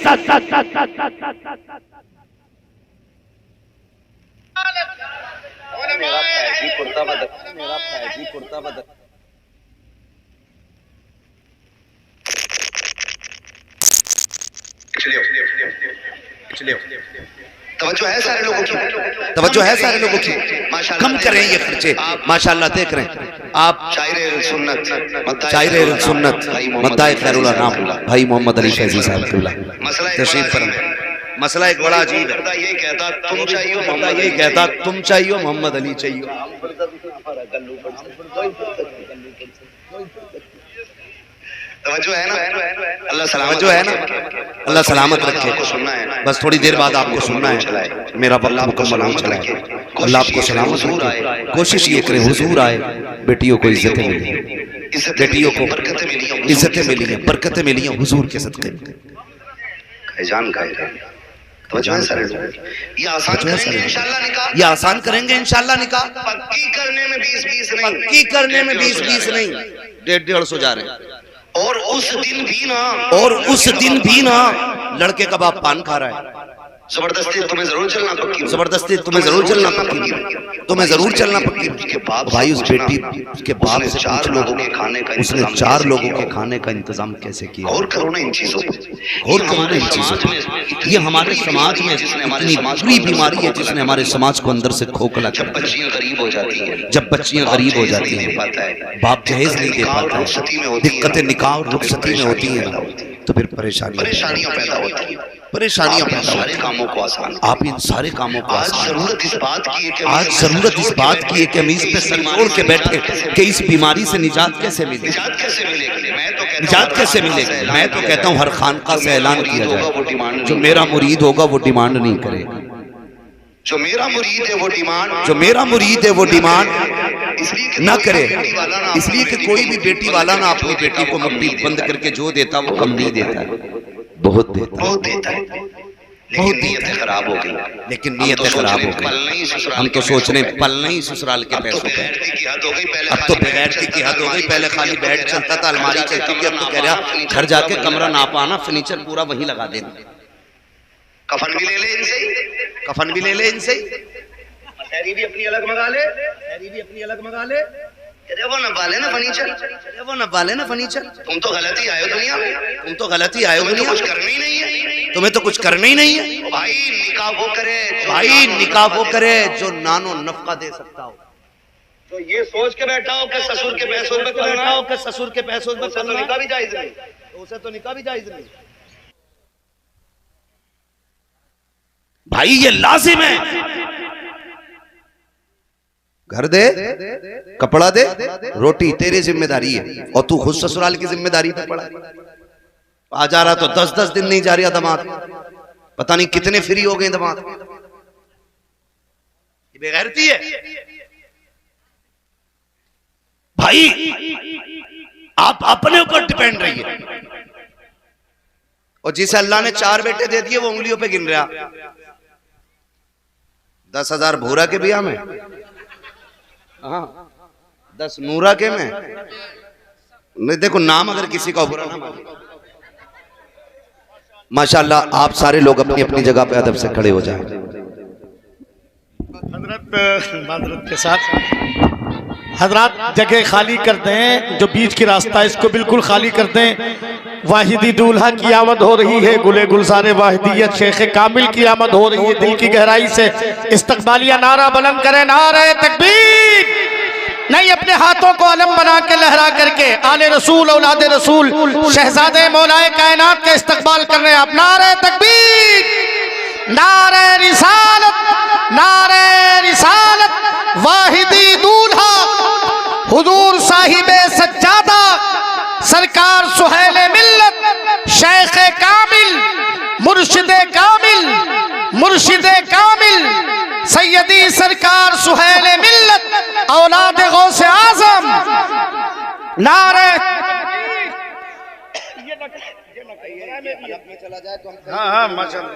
S3: तवज्जो है सारे लोगों की, कम करें ये खर्चे। माशाल्लाह देख रहे हैं आप, शायर सुन्नत मद्दाए खैरुल्लाह नाम भाई मोहम्मद अली फैजी साहब किबला तशरीफ फरमाए। मसला एक बड़ा अजीब है, ये कहता तुम चाहिए मोहम्मद अली चाहिए। तवज्जो है ना, अल्लाह सलामत जो है ना, अल्लाह सलामत रखे। सुनना है बस, थोड़ी देर बाद आपको सुनना है, मेरा वक्त मुकम्मल हो चला है। अल्लाह आपको सलामत रखे। कोशिश ये करें हुजूर आए, बेटियों को इज्जतें मिली, बेटियों को इज्जतें मिली हैं, बरकतें मिली हैं हुजूर के सदक़े में। जान का ये आसान करेंगे इंशाल्लाह निकाह, ये आसान करेंगे इंशाल्लाह निकाह। पक्की करने में 20-20 नहीं, पक्की करने में 20-20 नहीं, 150-150 जा रहे हैं। और उस दिन भी ना, और उस दिन भी ना लड़के का बाप पान खा रहा है। जबरदस्ती तुम्हें जरूर चलना पक्की, जबरदस्ती तुम्हें जरूर चलना पक्की, तुम्हें जरूर चलना पक्की। भाई उस बेटी के बाप से 4 लोगों के खाने का, उसने 4 लोगों के खाने का इंतजाम कैसे किया? और करो ना इन चीजों पे, और करो ना इन चीजों पे। ये हमारे समाज में इतनी बुरी बीमारी है जिसने हमारे समाज को अंदर से खोखला कर दिया। बच्चियां गरीब हो जाती हैं, जब बच्चियां गरीब हो जाती हैं, बाप जहेज नहीं दे पाता, दिक्कतें निकाह और रुखसती में होती हैं, तो फिर परेशानियां पैदा होती हैं, परेशानियां पैदा होती हैं। कामों को आसान, आप इन सारे कामों को आसान। जरूरत इस बात की है कि आज जरूरत इस बात की है कि हम इस पे सर जोड़ के बैठे कि इस बीमारी से निजात कैसे मिले, निजात कैसे मिलेगी। निजात कैसे मिलेगी? मैं तो कहता हूँ हर खानका से ऐलान किया जाए, जो मेरा मुरीद होगा वो डिमांड नहीं करेगा, जो मेरा मुरीद है वो डिमांड, जो मेरा मुरीद है वो डिमांड ना करे। इसलिए कि कोई भी बेटी वाला ना अपनी बेटी को मट्टी बंद करके जो देता वो कम नहीं देता है, बहुत देता है, बहुत देता है। बहुत नीयतें खराब हो गई, लेकिन नीयतें खराब हो गई। हम तो सोच रहे पल नहीं ससुराल के पैसों पे। अब तो बेगैरती की हद हो गई। पहले खाली बेड चलता था, अलमारी चलती थी, अब तो कह रहा घर जाके कमरा ना पाना, फर्नीचर पूरा वहीं लगा देना। कफन भी ले ले इनसे, कफन भी ले ले इनसे, शहरी भी अपनी अलग मंगा ले, शहरी भी अपनी अलग मंगा ले। वो न बाले ना फर्नीचर, वो न बाले ना फर्नीचर। तुम तो गलत ही आए हो दुनिया में, तुम तो गलत ही आए हो दुनिया, कुछ करना ही नहीं है, तुम्हें तो कुछ करना ही नहीं है। भाई निकाह वो करे, भाई निकाह वो करे जो नानो नफका दे सकता हो। तो ये सोच के बैठा हो कि ससुर के पैसों पे बैठा हो कि ससुर के पैसों पे तो निकाह भी जायज नहीं, उसे तो निकाह भी जायज नहीं। भाई ये लाजिम है, घर दे, कपड़ा दे, रोटी तेरी जिम्मेदारी है, और तू खुद ससुराल की जिम्मेदारी पे पड़ा। आ जा रहा तो 10-10 दिन नहीं जा रहा दामाद, पता नहीं कितने फ्री हो गए दामाद। ये बेगैरती है भाई। आप अपने ऊपर डिपेंड रहिए, और जिसे अल्लाह ने 4 बेटे दे दिए वो उंगलियों पे गिन रहा। 10,000 भूरा के बिया में, हाँ 10 नूरा के में नहीं। देखो नाम अगर किसी का बुरा ना माने, माशाल्लाह आप सारे लोग अपनी अपनी जगह पे अदब से खड़े हो जाएं।
S4: मादरत के साथ हजरात जगह खाली कर दें, जो बीच की रास्ता इसको बिल्कुल खाली कर दें। वाहिदी दूल्हा की आमद हो रही है, गुले गुलजारे वाहिदियत शेख कामिल की आमद हो रही है। दिल की गहराई से इस्तकबालिया नारा बुलंद करें, नारे तकबीर। नहीं, अपने हाथों को अलम बना के लहरा करके आले रसूल औलादे रसूल शहजादे मौलाए कायनात का इस्तकबाल कर रहे हैं आप। नारे तकबीर, नारे रिसालत, नारे रिसालत। वाहिदी दूल्हा हुजूर साहिबे सज्जादा सरकार सुहेले मिल्लत शेख कामिल मुर्शिदे कामिल, मुर्शिदे कामिल सैयदी सरकार सुहेले मिल्लत औलाद गौसे आजम। नारे हाँ माशाल्लाह,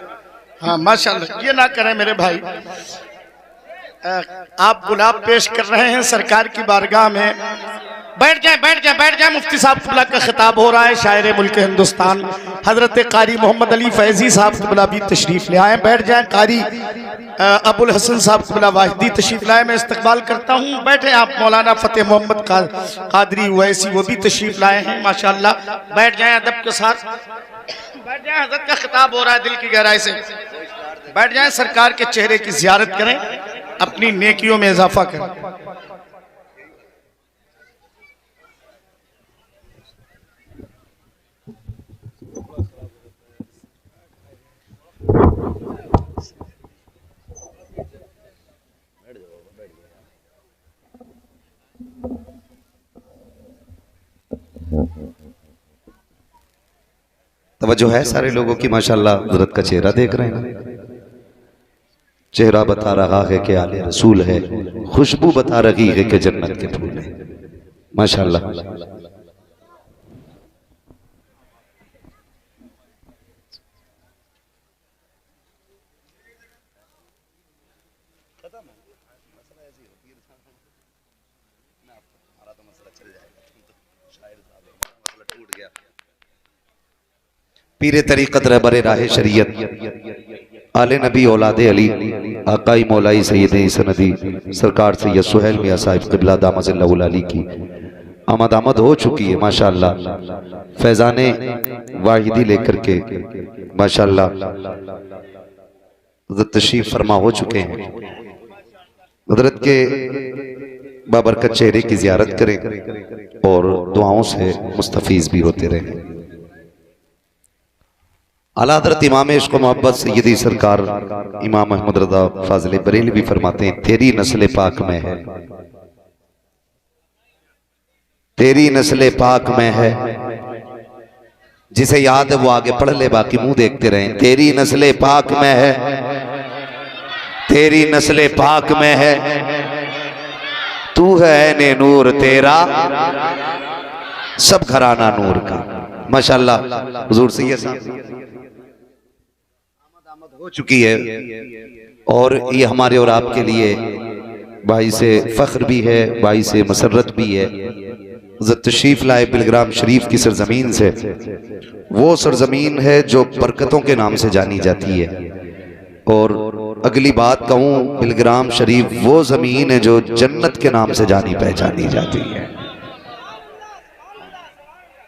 S4: हाँ माशाल्लाह, ये ना करें मेरे भाई। आप गुलाब पेश कर रहे हैं सरकार की बारगाह में। बैठ जाए, बैठ जाए, बैठ जाए। मुफ्ती साहब क़िबला का खिताब हो रहा है। शायर मुल्क हिंदुस्तान हजरत कारी मोहम्मद अली फैजी साहब क़िबला भी तशरीफ ले आए। बैठ जाए। कारी अबुल हसन साहब क़िबला वाहिदी तशरीफ लाए, मैं इस्तकबाल करता हूँ। बैठे आप। मौलाना फतेह मोहम्मद कादरी वैसी वो भी तशरीफ लाए हैं माशाल्लाह। बैठ जाए अदब के साथ, बैठ जाए। हजरत का खिताब हो रहा है, दिल की गहराई से बैठ जाए। सरकार के चेहरे की जियारत करें, अपनी नेकियों में इजाफा करें।
S1: तवज्जो है सारे लोगों की? माशाल्लाह हजरत का चेहरा देख रहे हैं, चेहरा बता रहा है कि आले रसूल है, खुशबू बता रही है कि जन्नत के फूल है। माशाल्लाह। पीरे तरीक़त रहबरे राह शरीयत आले नबी औलादे अली आकाई मौलाई सैयद सनदी सरकार सैयद सुहेल मियां साहिब क़िबला दामज़िल्लहुल अली की आमद हो चुकी है। माशाल्लाह फैज़ाने वाहिदी लेकर के माशाल्लाह तशरीफ फरमा हो चुके हैं। हज़रत के बाबरकत चेहरे की ज़ियारत करें और दुआओं से मुस्तफ़ीज़ भी होते रहें। आला हज़रत इमाम इश्क़ मोहब्बत सैयदी सरकार इमाम अहमद रज़ा फ़ाज़िल बरेलवी भी फरमाते हैं, तेरी नस्ल पाक में है, तेरी नस्ल पाक में है, जिसे याद है वो आगे पढ़ ले, बाकी मुंह देखते रहें। तेरी नस्ल पाक में है, तेरी नस्ल पाक में है, तू है ऐने नूर तेरा सब घराना नूर का। माशाल्लाह हुजूर सैयद साहब हो चुकी है और ये हमारे और आपके लिए भाई से फख्र भी है, भाई से मसरत भी है। तशरीफ लाए बिलग्राम शरीफ की सरजमीन से, वो सरजमीन है जो बरकतों के नाम से जानी जाती है। और अगली बात कहूँ, बिलग्राम शरीफ वो जमीन है जो जन्नत के नाम से जानी पहचानी जाती है,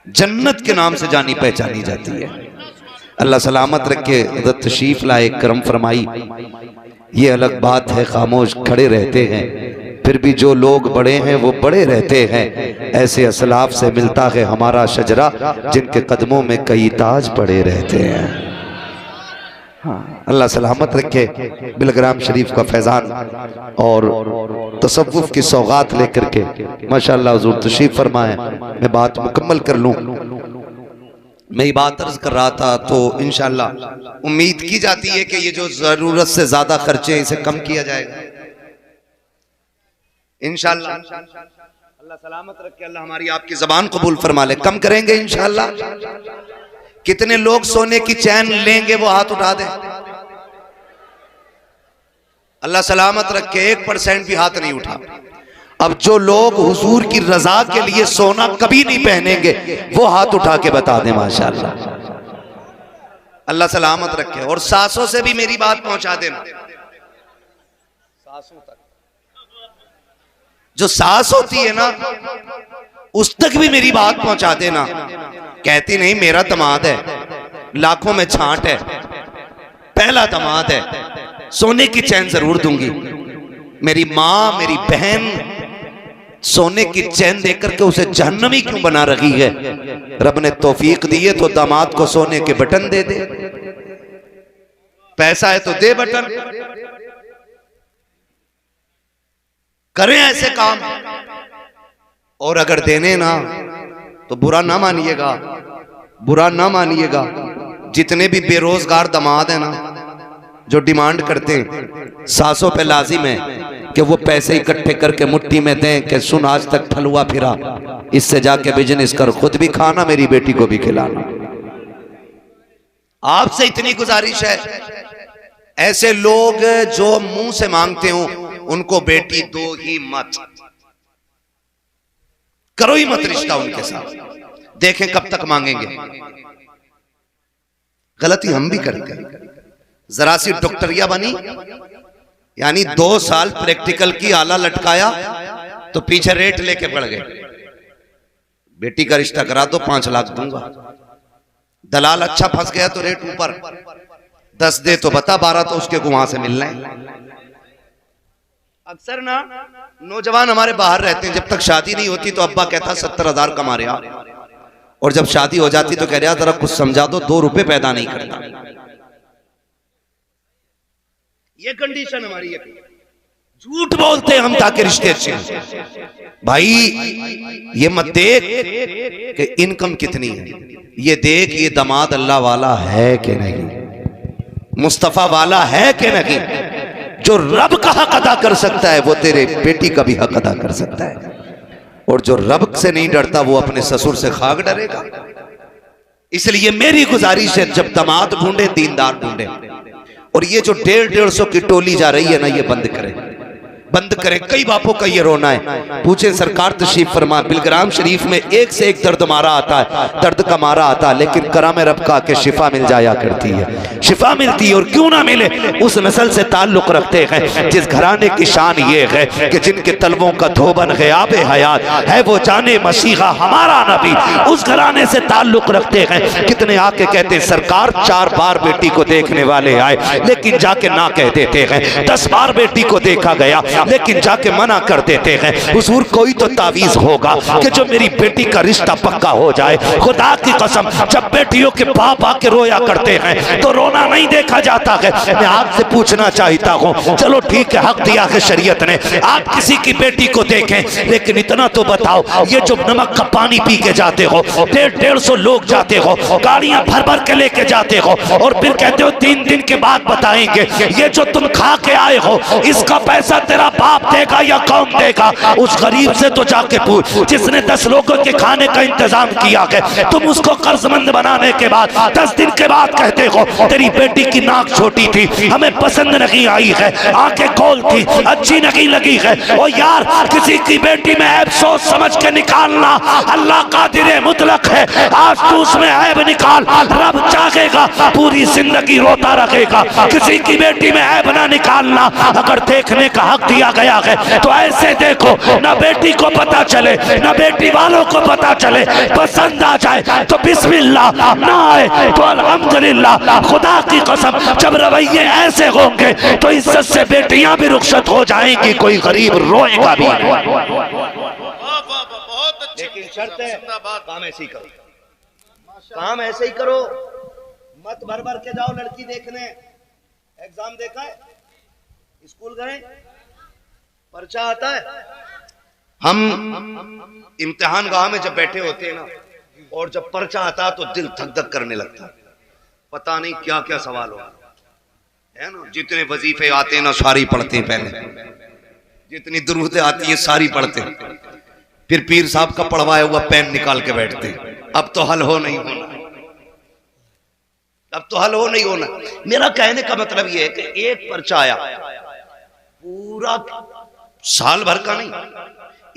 S1: जन्नत के नाम से जानी पहचानी जाती है। अल्लाह सलामत रखे। हज़रत तशरीफ लाए, करम फरमाई। ये अलग बात है खामोश खड़े रहते हैं, फिर भी जो लोग बड़े हैं वो बड़े रहते हैं। ऐसे असलाफ से मिलता है हमारा शजरा, जिनके कदमों में कई ताज पड़े रहते हैं। अल्लाह सलामत रखे। बिलग्राम शरीफ का फैज़ान और तसव्वुफ की सौगात लेकर के माशाअल्लाह हुजूर तशरीफ फरमाए। मैं बात मुकम्मल कर लूँ। मैं बात अर्ज कर रहा था तो इंशाअल्लाह उम्मीद की जाती है कि ये जो जरूरत से ज्यादा खर्चे इसे कम किया जाएगा इंशाअल्लाह। अल्लाह सलामत रखे, अल्लाह हमारी आपकी जबान कबूल फरमा ले। कम करेंगे इंशाअल्लाह। कितने लोग सोने की चैन लेंगे वो हाथ उठा दें। अल्लाह सलामत रखे, 1% भी हाथ नहीं उठा। अब जो लोग हुजूर की रजा के लिए सोना कभी नहीं पहनेंगे वो हाथ उठा के बता दें माशाअल्लाह। अल्लाह सलामत रखे। और सासों से भी मेरी बात पहुंचा देना, सासों तक, जो सास होती है ना उस तक भी मेरी बात पहुंचा देना। कहती नहीं मेरा दमाद है, लाखों में छांट है, पहला दमाद है, सोने की चैन जरूर दूंगी। मेरी माँ मेरी बहन सोने की चैन देकर के उसे जहन्नमी क्यों बना रही है? रब ने तौफीक दी है तो दामाद को सोने के बटन दे दे, पैसा है तो दे बटन, करें ऐसे काम। और अगर देने ना तो बुरा ना मानिएगा, बुरा ना मानिएगा। जितने भी बेरोजगार दामाद है ना जो डिमांड करते हैं, सासों पे लाजिम है कि वो पैसे इकट्ठे करके मुट्ठी में दें कि सुन आज तक फलुआ फिरा, इससे जाके बिजनेस कर, खुद भी खाना मेरी बेटी को भी खिलाना। आपसे इतनी गुजारिश है, ऐसे लोग जो मुंह से मांगते हो उनको बेटी दो ही मत, करो ही मत रिश्ता उनके साथ, देखें कब तक मांगेंगे। गलती हम भी करते हैं। जरा सी डॉक्टरिया बनी, यानी 2 साल प्रैक्टिकल की आला लटकाया तो पीछे रेट लेके पड़ गए। बेटी का रिश्ता करा दो 5 लाख दूंगा। दलाल अच्छा फंस गया तो रेट ऊपर, 10 दे तो बता, 12 तो उसके को वहां से मिलना है। अक्सर ना नौजवान हमारे बाहर रहते हैं, जब तक शादी नहीं होती तो अब्बा कहता 70,000 कमा रहे आप, और जब शादी हो जाती तो कह रहा जरा कुछ समझा दो, 2 रुपए पैदा नहीं करता। ये कंडीशन हमारी है। झूठ बोलते हैं हम ताकि रिश्ते अच्छे हों। भाई ये मत देख कि इनकम कितनी है, ये देख ये दामाद अल्लाह वाला है कि नहीं, मुस्तफा वाला है कि नहीं। जो रब का हक अदा कर सकता है वो तेरे बेटी का भी हक अदा कर सकता है, और जो रब से नहीं डरता वो अपने ससुर से खाक डरेगा। इसलिए मेरी गुजारिश है, जब दामाद ढूंढे दीनदार ढूंढे, और ये जो 150 की टोली जा रही है ना, ये बंद करें, बंद करें। कई बापों का ये रोना है, पूछे सरकार तशरीफ फरमा, बिलग्राम शरीफ में एक से एक दर्द मारा आता है, दर्द का मारा आता है, लेकिन करम रब का के शिफा मिल जाया करती है, शिफा मिलती है। और क्यों ना मिले, उस नस्ल से ताल्लुक रखते हैं जिस घराने की शान ये है कि जिनके तलवों का धोबन ग़याब हयात है, वो जाने मसीहा हमारा नबी, उस घराने से ताल्लुक रखते हैं। कितने आके कहते सरकार 4 बार बेटी को देखने वाले आए, लेकिन जाके ना कह देते हैं। 10 बार बेटी को देखा गया, लेकिन जाके मना कर देते हैं। हुजूर कोई तो तावीज होगा कि जो मेरी बेटी का रिश्ता पक्का हो जाए। खुदा की कसम, जब बेटियों के बाप आके रोया करते हैं तो रोना नहीं देखा जाता है। मैं आपसे पूछना चाहता हूँ, चलो ठीक है, हक दिया है शरीयत ने, आप किसी की बेटी को देखें, लेकिन इतना तो बताओ, ये जो नमक का पानी पी के जाते हो, 150 लोग जाते हो, गाड़ियां भर भर के लेके जाते हो, और फिर कहते हो 3 दिन के बाद बताएंगे। ये जो तुम खा के आए हो, इसका पैसा तेरा बाप देगा या कौन देगा? उस गरीब से तो जाके पूछ जिसने 10 लोगों के खाने का इंतजाम किया है। तुम उसको कर्जमंद बनाने के बाद 10 दिन के बाद कहते हो तेरी बेटी की नाक छोटी थी, हमें पसंद नहीं आई है, आंखें गोल थी, अच्छी नहीं लगी है। ओ यार, किसी की बेटी में ऐब सोच समझ के निकालना, अल्लाह कादिर मुतलक है। आज तू उसमें ऐब निकाल, रब चाहेगा पूरी जिंदगी रोता रखेगा। किसी की बेटी में ऐब ना निकालना। अगर देखने का हक दिया गया है तो ऐसे देखो, ना बेटी को पता चले, ना बेटी वालों को पता चले। पसंद आ जाए तो बिस्मिल्लाह, ना आए तो अल्हम्दुलिल्लाह। खुदा की कसम, जब रवैये ऐसे होंगे तो इज्जत से बेटियां भी रुखसत हो जाएंगी, कोई गरीब रोएगा भी।
S3: लेकिन शर्त है, काम ऐसे ही करो, काम ऐसे ही करो, मत भर भर के जाओ लड़की देखने। एग्जाम देखा है, स्कूल गए, पर्चा आता है। हम इम्तिहान गाह में जब बैठे होते हैं ना, और जब पर्चा आता तो दिल धक धक करने लगता है, पता नहीं क्या क्या सवाल हो, है ना। जितने वजीफे आते हैं ना सारी पढ़ते हैं पहले, जितनी दुरूदें आती है सारी पढ़ते हैं, फिर पीर साहब का पढ़वाया हुआ पेन निकाल के बैठते हैं। अब तो हल हो नहीं होना, अब तो हल हो नहीं होना। मेरा कहने का मतलब यह है कि एक पर्चा आया, पूरा साल भर का नहीं,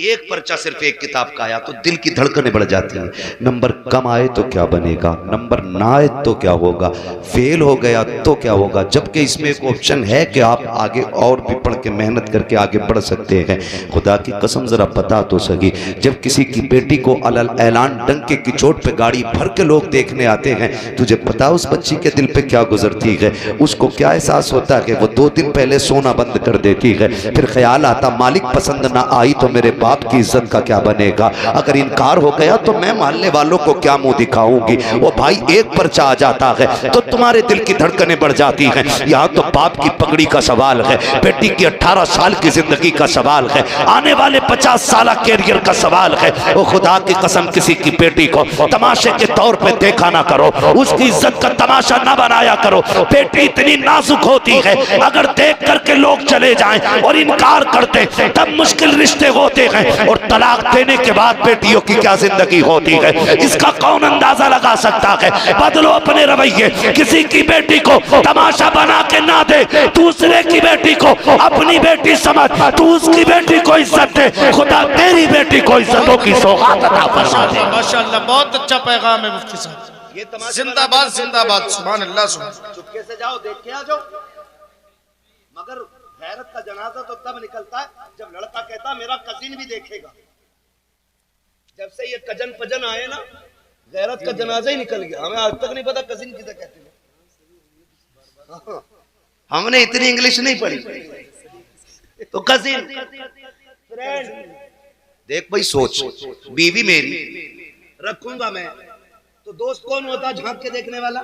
S3: एक पर्चा सिर्फ एक किताब का आया तो दिल की धड़कनें बढ़ जाती हैं। नंबर कम आए तो क्या बनेगा, नंबर ना आए तो क्या होगा, फेल हो गया तो क्या होगा। जबकि इसमें एक ऑप्शन है कि आप आगे और भी पढ़ के मेहनत करके आगे बढ़ सकते हैं। खुदा की कसम जरा बता तो सही, जब किसी की बेटी को अलल ऐलान डंके की चोट पे गाड़ी भर के लोग देखने आते हैं, तुझे पता उस बच्ची के दिल पे क्या गुजरती है, उसको क्या एहसास होता है। वो 2 दिन पहले सोना बंद कर देती है, फिर ख्याल आता मालिक पसंद ना आई तो मेरे बाप की इज्जत का क्या बनेगा, अगर इनकार हो गया तो मैं मानने वालों को क्या मुंह दिखाऊंगी। वो भाई एक पर्चा आ जाता है तो तुम्हारे दिल की धड़कनें बढ़ जाती हैं। यहाँ तो बाप की पगड़ी का सवाल है, बेटी की 18 साल की जिंदगी का सवाल है, आने वाले 50 साल कैरियर का सवाल है। वो खुदा की कसम, किसी की बेटी को तमाशे के तौर पे देखा ना करो, उसकी इज्जत का तमाशा ना बनाया करो। बेटी इतनी नाजुक होती है, अगर देख करके लोग चले जाएं और इनकार करते तब मुश्किल रिश्ते होते हैं, और तलाक देने के बाद बेटियों की क्या जिंदगी होती है, इसका कौन अंदाजा लगा सकता है। बदलो अपने रवैये, किसी की बेटी को तमाशा बना के ना दे, दूसरे की बेटी को अपनी बेटी समझ, तू उसकी बेटी को इज्जत दे, खुदा तेरी बेटी को इज्जतों की सौगात अता फरमाए।
S4: माशाअल्लाह, बहुत अच्छा पैगाम है मुफ्ती साहब।
S3: ये तमाशा
S4: जिंदाबाद जिंदाबाद, सुभान अल्लाह।
S3: चुपके से जाओ, देख के आ जाओ। मगर गैरत का जनाजा तो तब निकलता है जब लड़का कहता मेरा कजिन भी देखेगा। जब से ये कजन पजन आए ना, गैरत का जनाजा ही निकल गया। हमें आज तक नहीं पता कजिन किसे कहते हैं। हमने इतनी इंग्लिश नहीं पढ़ी, तो कजिन फ्रेंड। देख भाई, सोच, बीवी मेरी रखूंगा मैं, तो दोस्त कौन होता झांक के देखने वाला?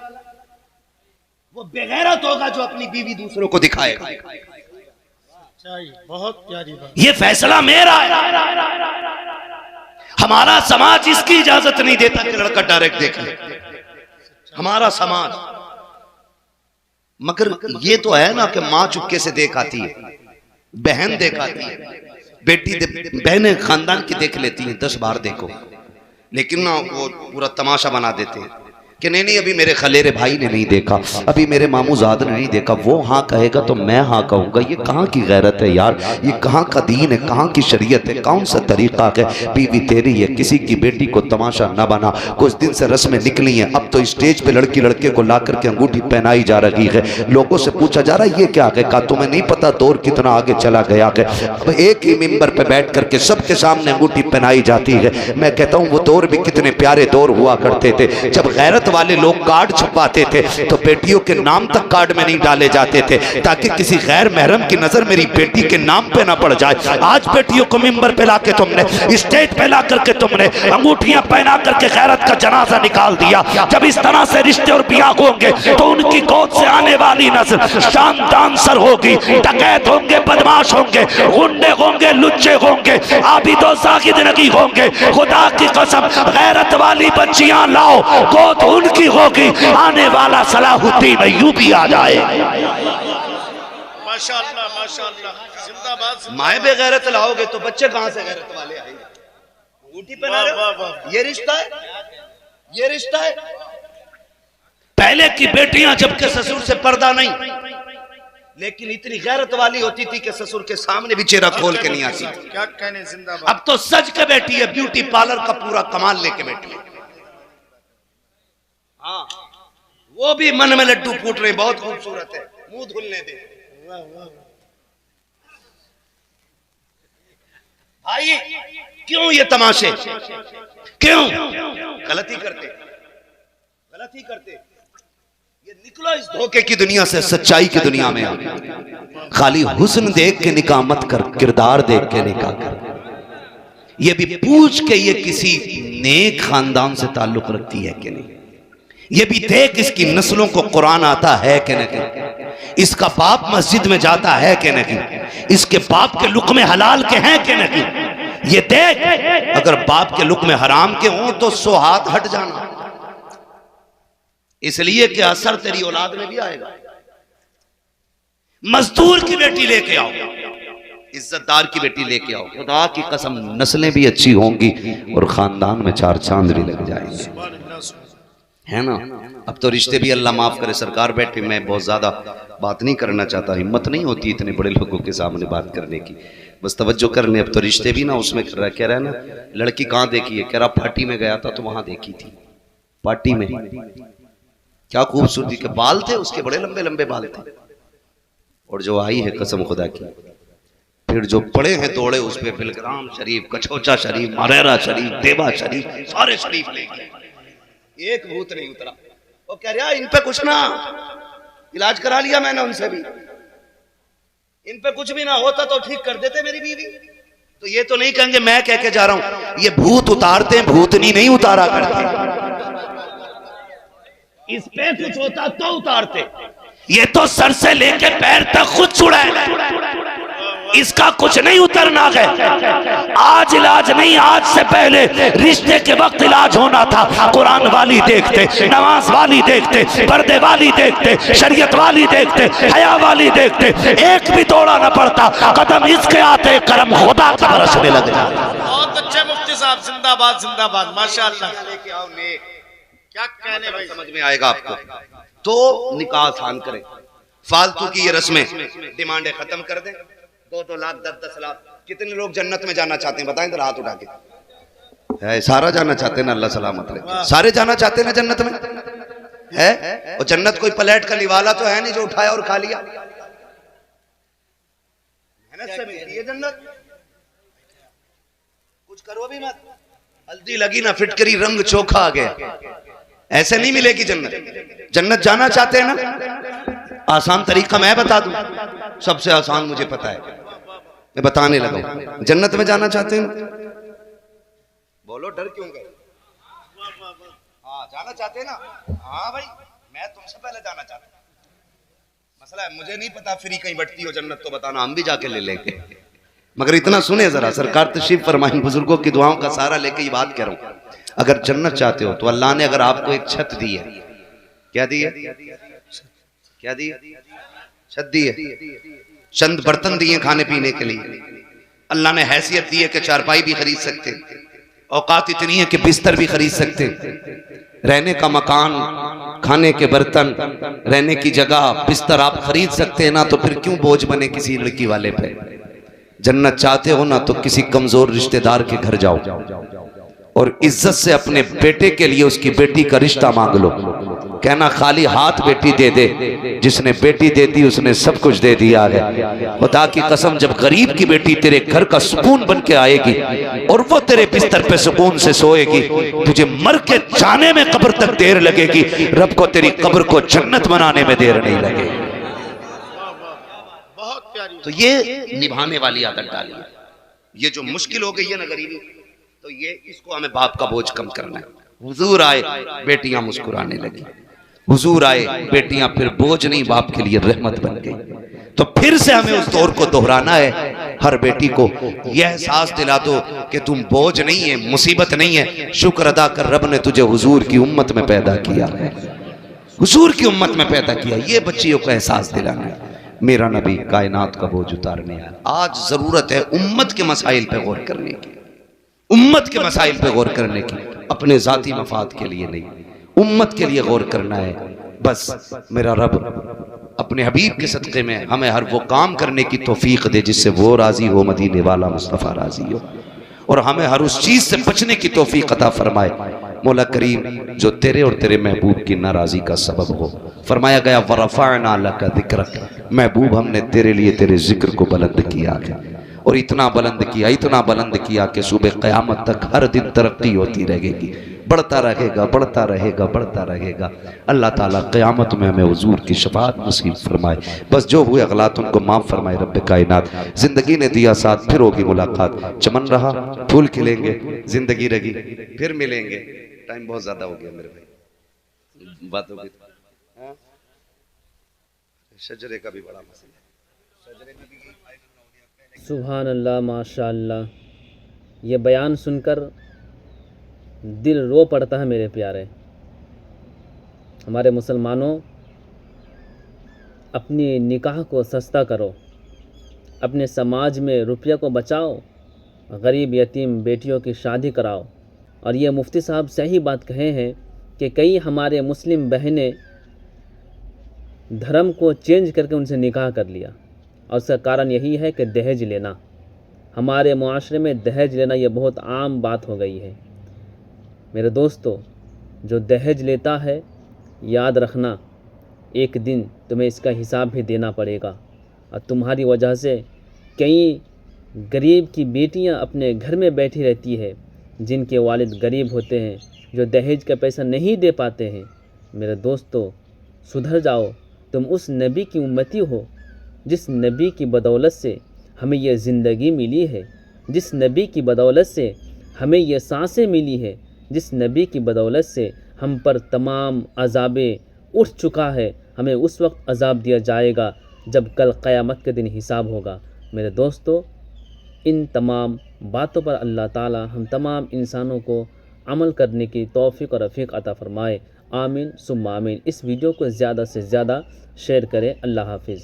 S3: वो बेगैरत होगा जो अपनी बीवी दूसरों को दिखाएगा।
S4: बहुत प्यारी बात।
S3: ये फैसला मेरा है।
S1: हमारा समाज इसकी इजाजत नहीं देता कि लड़का डायरेक्ट देख ले, हमारा समाज। मगर ये तो है ना कि मां चुपके से देख आती है, बहन देख आती है, बेटी बहनें खानदान की देख लेती हैं 10 बार देखो, लेकिन ना वो पूरा तमाशा बना देते हैं कि नहीं अभी मेरे खलेरे भाई ने नहीं देखा, अभी मेरे मामूजाद ने नहीं देखा, वो हाँ कहेगा तो मैं हाँ कहूँगा। ये कहाँ की गैरत है यार, ये कहाँ का दीन है, कहाँ की शरीयत है, कौन सा तरीका है। बीवी तेरी है, किसी की बेटी को तमाशा न बना। कुछ दिन से रस्में निकली हैं, अब तो स्टेज पे लड़की लड़के को ला करके अंगूठी पहनाई जा रही है। लोगों से पूछा जा रहा है ये क्या है, कहा तुम्हें नहीं पता दौर कितना आगे चला गया है। अब एक ही मिंबर पे बैठ करके सबके सामने अंगूठी पहनाई जाती है। मैं कहता हूँ वो दौर भी कितने प्यारे दौर हुआ करते थे, जब गैरत वाले लोग कार्ड छपाते थे तो बेटियों के नाम तक कार्ड में नहीं डाले जाते थे, ताकि किसी गैर महरम की नजर मेरी बेटी के नाम पे ना पड़ जाए। आज बेटियों को मिंबर पे ला के तुमने, स्टेज पे ला करके तुमने अंगूठियां पहना करके गैरत का जनाजा निकाल दिया। जब इस तरह से रिश्ते और ब्याह होंगे तो उनकी गोद से आने वाली नस्ल शान डांसर होगी, डकैत होंगे, बदमाश होंगे, गुंडे होंगे, लुच्चे होंगे, आबिदो साकिद नहीं होंगे। खुदा की कसम गैरत वाली बच्चियां लाओ, गोद उनकी होगी, आने वाला सलाहुद्दीन अय्यूबी आ जाए।
S4: माशाअल्लाह माशाअल्लाह, जिंदाबाद।
S1: माए बेगैरत लाओगे तो बच्चे कहां से गैरत वाले आएंगे? अंगूठी पहना रहे हो, ये रिश्ता है, ये रिश्ता है। पहले की बेटियां जबकि ससुर से पर्दा नहीं, लेकिन इतनी गैरत वाली होती थी कि ससुर के सामने भी चेहरा खोल के नहीं आती।
S4: क्या कहने, जिंदाबाद।
S1: अब तो सज के बैठी है, ब्यूटी पार्लर का पूरा कमाल लेके बैठी है। हाँ, वो भी मन में लड्डू फूट रहे, बहुत खूबसूरत है, मुंह धुलने दे। भाई क्यों ये तमाशे, क्यों गलती करते, गलती करते। ये निकलो इस धोखे की दुनिया से, सच्चाई की दुनिया में आ। खाली हुस्न देख के निकाह मत कर, किरदार देख के निकाह कर। ये भी पूछ के ये किसी नेक खानदान से ताल्लुक रखती है कि नहीं, ये भी देख इसकी नस्लों को कुरान आता है कि नहीं, इसका बाप मस्जिद में जाता है कि नहीं, इसके बाप के लुक़्मे हलाल के हैं कि नहीं, ये देख। अगर बाप के लुक़्मे हराम के हों तो 100 हाथ हट जाना, इसलिए कि असर तेरी औलाद में भी आएगा। मजदूर की बेटी लेके आओ, इज्जतदार की बेटी लेके आओ, खुदा की कसम नस्लें भी अच्छी होंगी और खानदान में 4 चांद भी लग जाएंगे, है ना। अब तो रिश्ते भी अल्लाह माफ करे, सरकार बैठे, मैं बहुत ज्यादा बात नहीं करना चाहता, हिम्मत नहीं होती इतने बड़े लोगों के सामने बात करने की, बस तवज्जो कर ले। अब तो रिश्ते भी ना उसमें कर रहा, कह रहा है ना लड़की कहाँ देखी है, कह रहा पार्टी में गया था तो वहां देखी थी, पार्टी में। क्या खूबसूरती के बाल थे उसके, बड़े लंबे लंबे बाल थे। और जो आई है कसम खुदा की, फिर जो पड़े हैं दौड़े उस पे, बिलग्राम शरीफ, कछोचा शरीफ, मरेरा शरीफ, देवा शरीफ, सारे शरीफ ले गए, एक भूत नहीं उतरा। वो कह रहा इन पे कुछ ना, इलाज करा लिया मैंने उनसे भी, इन पे कुछ भी ना होता तो ठीक कर देते मेरी बीवी। तो ये तो नहीं कहेंगे मैं कह के जा रहा हूं, ये भूत उतारते हैं, भूतनी नहीं उतारा करते। इस पे कुछ होता तो उतारते, ये तो सर से लेके पैर तक खुद छुड़ाए, इसका कुछ नहीं उतरना है। आज इलाज नहीं, आज से पहले रिश्ते के वक्त इलाज होना था। कुरान वाली देखते, नमाज वाली देखते, पर्दे वाली देखते, शरीयत वाली देखते, हया वाली देखते, एक भी दौड़ा न पड़ता, कदम इसके आते करम खुदा का बरसने लग जाता।
S4: बहुत अच्छे मुफ्ती साहब, जिंदाबाद जिंदाबाद, माशाअल्लाह।
S1: लेके आओ नेक,
S4: क्या कहने भाई,
S1: समझ में आएगा आपको। तो निकाह आसान करें, फालतू की ये रस्में, डिमांडें खत्म कर दें। 2-2 लाख 10-10 लाख, कितने लोग जन्नत में जाना चाहते हैं बताएं तो हाथ उठा के। है सारा जाना चाहते हैं ना, अल्लाह सलामत रखे, सारे जाना चाहते हैं ना जन्नत में, है। और जन्नत कोई प्लेट का निवाला तो है नहीं जो उठाया और खा लिया, मेहनत से मिलती है जन्नत। कुछ करो भी मत, हल्दी लगी ना फिटकरी, रंग चोखा आ गया, ऐसे नहीं मिलेगी जन्नत। जन्नत जाना चाहते हैं ना, आसान तरीका मैं बता दूं, सबसे आसान मुझे पता है, मैं बताने लगा। जन्नत में जाना चाहते हैं, बोलो डर क्यों गए? हाँ जाना चाहते हैं ना, हाँ भाई मैं तुमसे पहले जाना चाहता हूँ। मसला है मुझे नहीं पता, फ्री कहीं बटती हो जन्नत तो बताना, हम भी जाके ले लेंगे। मगर इतना सुने जरा, सरकार तशरीफ फरमाई, बुजुर्गों की दुआओं का सहारा लेके ये बात कह रहा हूं। अगर जन्नत चाहते हो तो अल्लाह ने अगर आपको एक छत दी है, क्या दी है? क्या दी है? छत दी है, चंद बर्तन दिए खाने पीने के लिए, अल्लाह ने हैसियत दी है कि चारपाई भी खरीद सकते, औकात इतनी है कि बिस्तर भी खरीद सकते, रहने का मकान, खाने के बर्तन, रहने की जगह, बिस्तर आप खरीद सकते हैं ना, तो फिर क्यों बोझ बने किसी लड़की वाले पे? जन्नत चाहते हो ना तो किसी कमजोर रिश्तेदार के घर जाओ और इज्जत से अपने बेटे के लिए उसकी बेटी का रिश्ता मांग लो। कहना खाली हाथ बेटी दे दे, जिसने बेटी दे दी उसने सब कुछ दे दिया है। खुदा की कसम, जब गरीब की बेटी तेरे घर का सुकून बन के आएगी और वो तेरे बिस्तर पे सुकून से सोएगी, तुझे मर के जाने में कब्र तक देर लगेगी, रब को तेरी कब्र को जन्नत बनाने में देर नहीं लगेगी। तो ये निभाने वाली आदत डाली है। ये जो मुश्किल हो गई है ना गरीबी, तो ये इसको हमें बाप का बोझ कम करना है। हुजूर आए, बेटियां मुस्कुराने लगी, हुजूर आए, बेटियां फिर बोझ नहीं, बाप के लिए रहमत बन गई। तो फिर से हमें उस दौर को दोहराना है। हर बेटी को यह एहसास दिला दो कि तुम बोझ नहीं है, मुसीबत नहीं है, शुक्र अदा कर, रब ने तुझे हुजूर की उम्मत में पैदा किया है, हुजूर की उम्मत में पैदा किया। ये बच्चियों को एहसास दिलाना है। मेरा नबी कायनात का बोझ उतारने आया। आज जरूरत है उम्मत के मसाइल पे गौर करने की, उम्मत के मसाइल पे गौर करने की, अपने जाती मफाद के लिए नहीं, उम्मत के लिए गौर करना है। बस मेरा रब अपने हबीब के सदक़े में हमें हर वो काम करने की तौफीक दे जिससे वो राजी हो, मदीने वाला मुस्तफ़ा राजी हो, और हमें हर उस चीज से बचने की तौफीक अता फरमाए। मौला करीम जो तेरे और तेरे महबूब की नाराजी का सबब हो। फरमाया गया वरफ़अना लका ज़िक्रक, महबूब हमने तेरे लिए तेरे जिक्र को बुलंद किया है, और इतना बुलंद किया, इतना बुलंद किया कि सुबह क़यामत तक हर दिन तरक्की होती रहेगी, बढ़ता रहेगा, बढ़ता रहेगा, बढ़ता रहेगा। अल्लाह ताला क़यामत में हमें हुजूर की शफ़ाअत नसीब फरमाए। बस जो हुए अगलात उनको माफ़ फरमाए रब्बे कायनात। ज़िंदगी ने दिया साथ, फिर होगी मुलाकात। चमन रहा, फूल खिलेंगे, ज़िंदगी रही, फिर मिलेंगे। टाइम बहुत ज़्यादा हो गया मेरे भाई, बात हो गई। शजरे का भी बड़ा मसला है।
S2: सुभान अल्लाह, माशा अल्लाह। ये बयान सुनकर दिल रो पड़ता है मेरे प्यारे। हमारे मुसलमानों, अपनी निकाह को सस्ता करो, अपने समाज में रुपये को बचाओ, गरीब यतीम बेटियों की शादी कराओ। और ये मुफ्ती साहब सही बात कहे हैं कि कई हमारे मुस्लिम बहनें धर्म को चेंज करके उनसे निकाह कर लिया, और उसका कारण यही है कि दहेज लेना। हमारे मुआशरे में दहेज लेना ये बहुत आम बात हो गई है। मेरे दोस्तों, जो दहेज लेता है, याद रखना एक दिन तुम्हें इसका हिसाब भी देना पड़ेगा। और तुम्हारी वजह से कई गरीब की बेटियां अपने घर में बैठी रहती है, जिनके वालिद गरीब होते हैं, जो दहेज का पैसा नहीं दे पाते हैं। मेरे दोस्तों, सुधर जाओ। तुम उस नबी की उम्मती हो जिस नबी की बदौलत से हमें यह ज़िंदगी मिली है, जिस नबी की बदौलत से हमें यह सांसें मिली है, जिस नबी की बदौलत से हम पर तमाम अज़ाबे उठ चुका है। हमें उस वक्त अज़ाब दिया जाएगा जब कल क़यामत के दिन हिसाब होगा। मेरे दोस्तों, इन तमाम बातों पर अल्लाह ताला हम तमाम इंसानों को अमल करने की तौफ़ीक़ और रफ़ीक़ अता फ़रमाए। आमीन सुम्मा आमीन। इस वीडियो को ज़्यादा से ज़्यादा शेयर करें। अल्लाह हाफ़िज़।